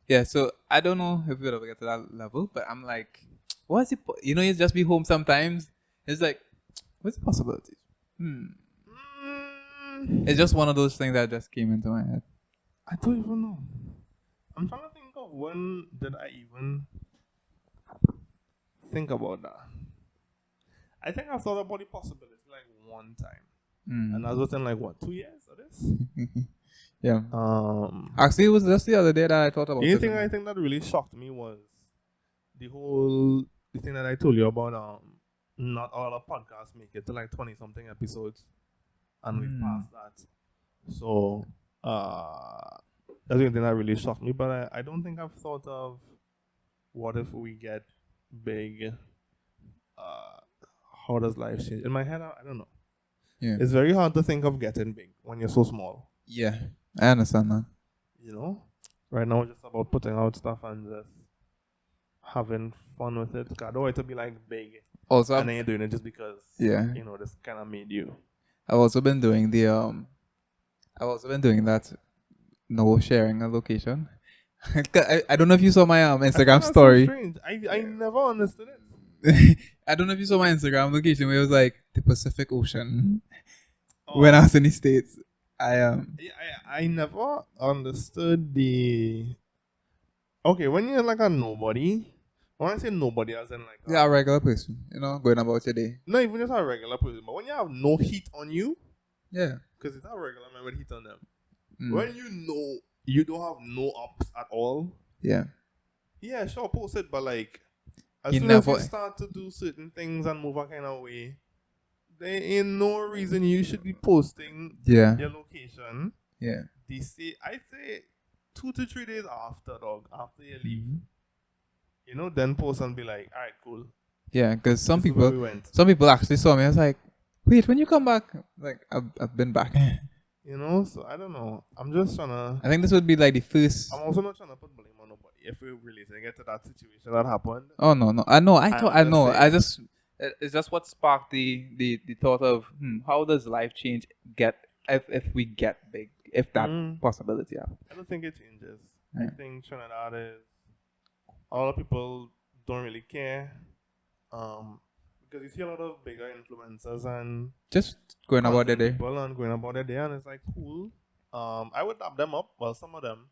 Yeah, so I don't know if we would ever get to that level, but I'm like, what's it? You just be home sometimes. It's like, what's the possibilities? It's just one of those things that just came into my head. I don't even know. I'm trying to think of when did I even think about that. I think I thought about the possibility like one time. And I was within 2 years of this? Yeah. Actually, it was just the other day that I thought about it. I think that really shocked me was the thing that I told you about not all our podcasts make it to 20-something episodes. And we passed that. So that's the thing that really shocked me. But I don't think I've thought of what if we get big. How does life change? In my head, I don't know. Yeah. It's very hard to think of getting big when you're so small. Yeah, I understand that. Right now it's just about putting out stuff and just having fun with it. I don't want it to be big. Also, and then you're doing it just because this kind of made you. I've also been doing that. No sharing a location. I don't know if you saw my Instagram story. So strange. I never understood it. I don't know if you saw my Instagram location where it was like the Pacific Ocean when I was in the States. I never understood the. Okay, when you're a nobody, when I say nobody, as in a regular person, going about your day. Not even just a regular person, but when you have no heat on you, yeah, because it's not regular man with heat on them. When you don't have no ups at all, yeah, sure, post it, but as soon as you start to do certain things and move a kind of way, there ain't no reason you should be posting your location. Yeah. I'd say 2 to 3 days after you leave. Then post and be like, alright, cool. Yeah, because some people actually saw me. I was like, wait, when you come back? I've been back. You know, so I don't know. I'm just trying to. I think this would be like the first. I'm also not trying to put blame on nobody. If we really get to that situation that happened. Oh no. I know. I know. Saying, it's just what sparked the thought of how does life change get if we get big, if that possibility happens. I don't think it changes. Yeah. I think Trinidad is a lot of people don't really care. Because you see a lot of bigger influencers and just going about their day. People and going about their day, and it's like cool. I would tap them up. Well, some of them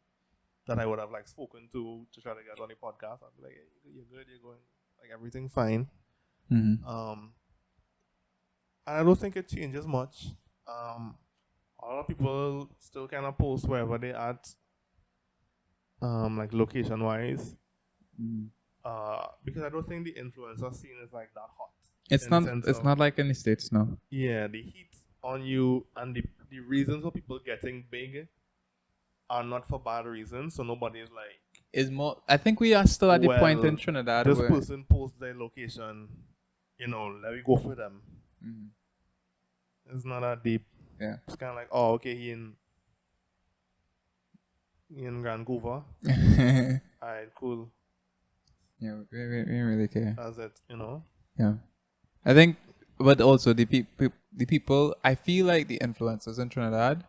that I would have like spoken to try to get on the podcast. I'd be like, hey, you're good, you're going like everything fine. Mm-hmm. And I don't think it changes much. A lot of people still kind of post wherever they at, like location wise. Because I don't think the influencer scene is like that hot. It's not like in the States now. Yeah, the heat on you and the reasons for people getting big are not for bad reasons, so nobody is like. It's more. I think we are still at the point in Trinidad. This person posts their location, let me go for them. Mm-hmm. It's not that deep. Yeah. It's kind of like, oh, okay, he in Vancouver. Alright, cool. Yeah, we really care. That's it, Yeah. I think, but also the people, I feel like the influencers in Trinidad,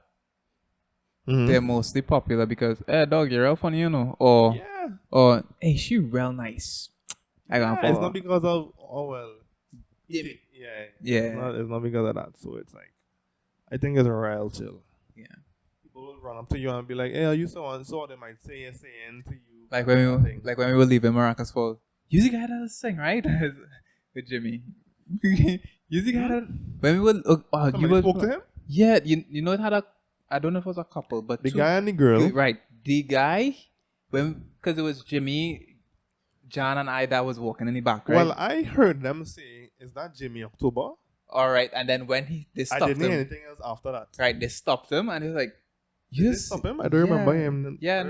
they're mostly popular because, hey, dog, you're real funny, or, hey, she real nice. It's not because of, yeah. It's not because of that. So it's like, I think it's a real chill. Yeah. People will run up to you and be like, hey, are you so and so? They might say saying to you. Like when we were leaving Maracas Falls, you the guy that sing, right? With Jimmy. You the guy that when we were you spoke to him? Yeah, you know it had I don't know if it was a couple, but the guy and the girl. Right. The guy because it was Jimmy, John and I that was walking in the back, right? Well, I heard them say, is that Jimmy October? All right, and then when they stopped him. I didn't hear anything else after that. Right, they stopped him and he was like, Did they stop him? I don't remember him. Yeah,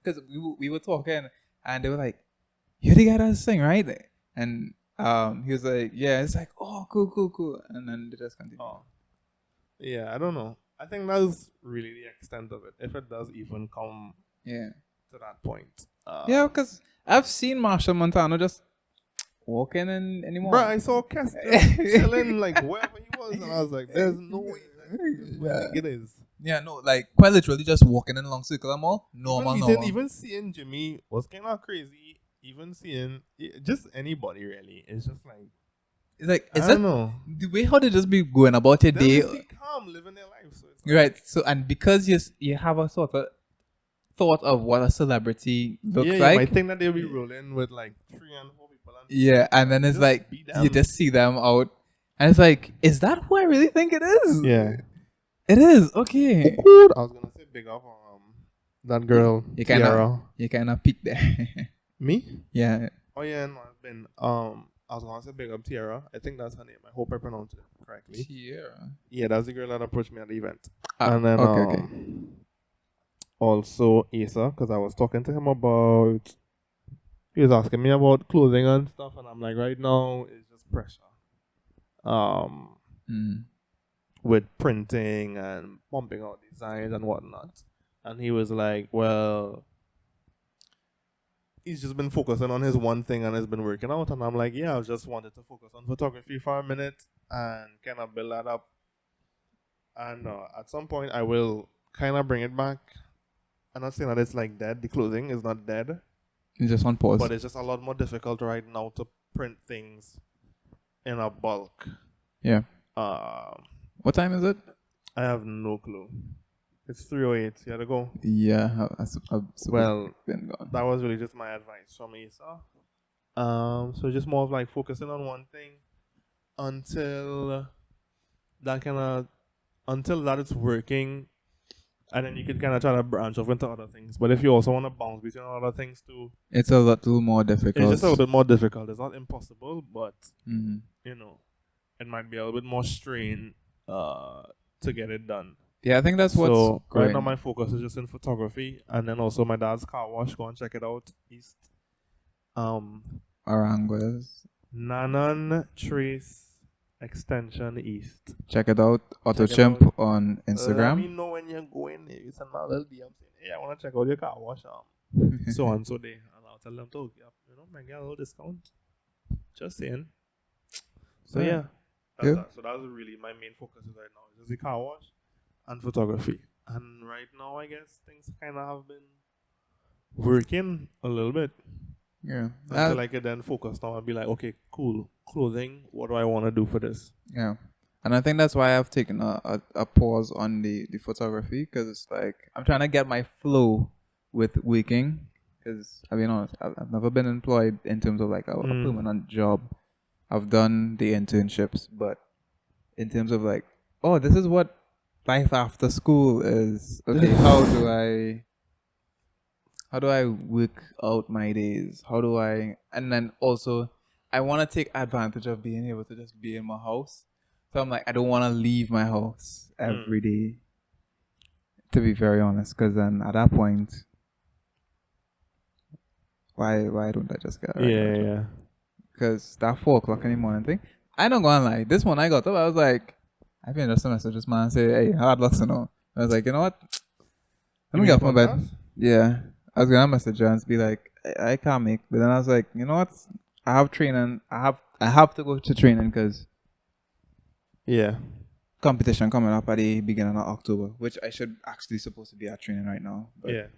because we were talking and they were like, you the guy that sing, right? And he was like, yeah. It's like, oh, cool. And then they just continued. Oh. Yeah, I don't know. I think that's really the extent of it. If it does even come to that point. Yeah, because I've seen Marshall Montano just walking in anymore. Bro, I saw Cass chilling like wherever he was, and I was like, there's no way it is. Yeah, no, like quite literally just walking in a long circle and all normal. Even seeing Jimmy was kind of crazy. Even seeing just anybody really, it's just like. It's like, I don't know. The way how they just be going about your day. They calm, living their life. So it's like, right. So, and because you have a sort of thought of what a celebrity looks like. You might think that they'll be rolling with like 3 and 4 people. And then it's like, you just see them out. And it's like, is that who I really think it is? Yeah. It is. Okay. I was going to say big up that girl, Tiara. You kind of peeked there. Me? Yeah. Oh, yeah. No, I've been. I was going to say big up Tiara. I think that's her name. I hope I pronounced it correctly. Tiara. Yeah, that's the girl that approached me at the event. And then, okay. Also, Asa, because I was talking to him about. He was asking me about clothing and stuff, and I'm like, right now it's just pressure. With printing and pumping out designs and whatnot. And he was like, well, he's just been focusing on his one thing and has been working out. And I'm like, yeah, I just wanted to focus on photography for a minute and kind of build that up. And at some point, I will kind of bring it back. I'm not saying that it's like dead. The clothing is not dead. It's just on pause. But it's just a lot more difficult right now to print things in a bulk. Yeah. What time is it? I have no clue. It's 3:08. You had to go. Yeah. Well, that was really just my advice from Asa. So just more of like focusing on one thing until that it's working, and then you can kind of try to branch off into other things. But if you also want to bounce between other things too, it's a little more difficult. It's just a little bit more difficult. It's not impossible, but it might be a little bit more strain to get it done. Yeah, I think that's what's so right now my focus is just in photography, and then also my dad's car wash. Go and check it out. East. Aranguez. Nanan Trace Extension East. Check it out. AutoChimp on Instagram. Let me know when you're going. You send my little DM saying, hey, I want to check out your car wash. So on so day. And I'll tell them to, man, get a little discount. Just saying. So yeah. That. So that's really my main focus right now. Just the car wash and photography. And right now, I guess things kind of have been working a little bit. Yeah. Until I could then focus now and be like, okay, cool. Clothing. What do I want to do for this? Yeah. And I think that's why I've taken a pause on the photography, because it's like I'm trying to get my flow with working. Because I'll be honest, I've never been employed in terms of like a permanent job. I've done the internships, but in terms of like, oh, this is what life after school is. Okay, how do I work out my days? And then also I want to take advantage of being able to just be in my house. So I'm like, I don't want to leave my house every day, to be very honest, because then at that point, why don't I just get yeah. Because that 4 o'clock in the morning thing, I don't go on like this one. I got up, I was like, I think just a message this man say, hey, hard luck to know. I was like, you know what? Let me get off my bed. Yeah. I was gonna message her and be like, I can't make, but then I was like, you know what? I have training. I have to go to training because competition coming up at the beginning of October, which I should actually supposed to be at training right now. But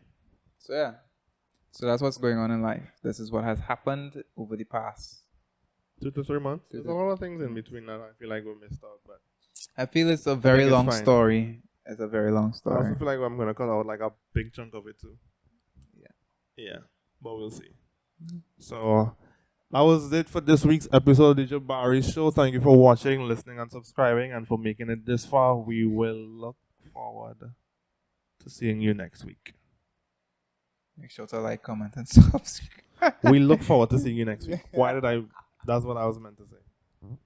So that's what's going on in life. This is what has happened over the past 2 to 3 months. There's a lot of things in between that I feel like we missed out, but I feel it's a very long story. It's a very long story. I also feel like I'm gonna cut out like a big chunk of it too. Yeah, but we'll see. So that was it for this week's episode of the Jabari Show. Thank you for watching, listening, and subscribing, and for making it this far. We will look forward to seeing you next week. Make sure to like, comment, and subscribe. We look forward to seeing you next week. That's what I was meant to say.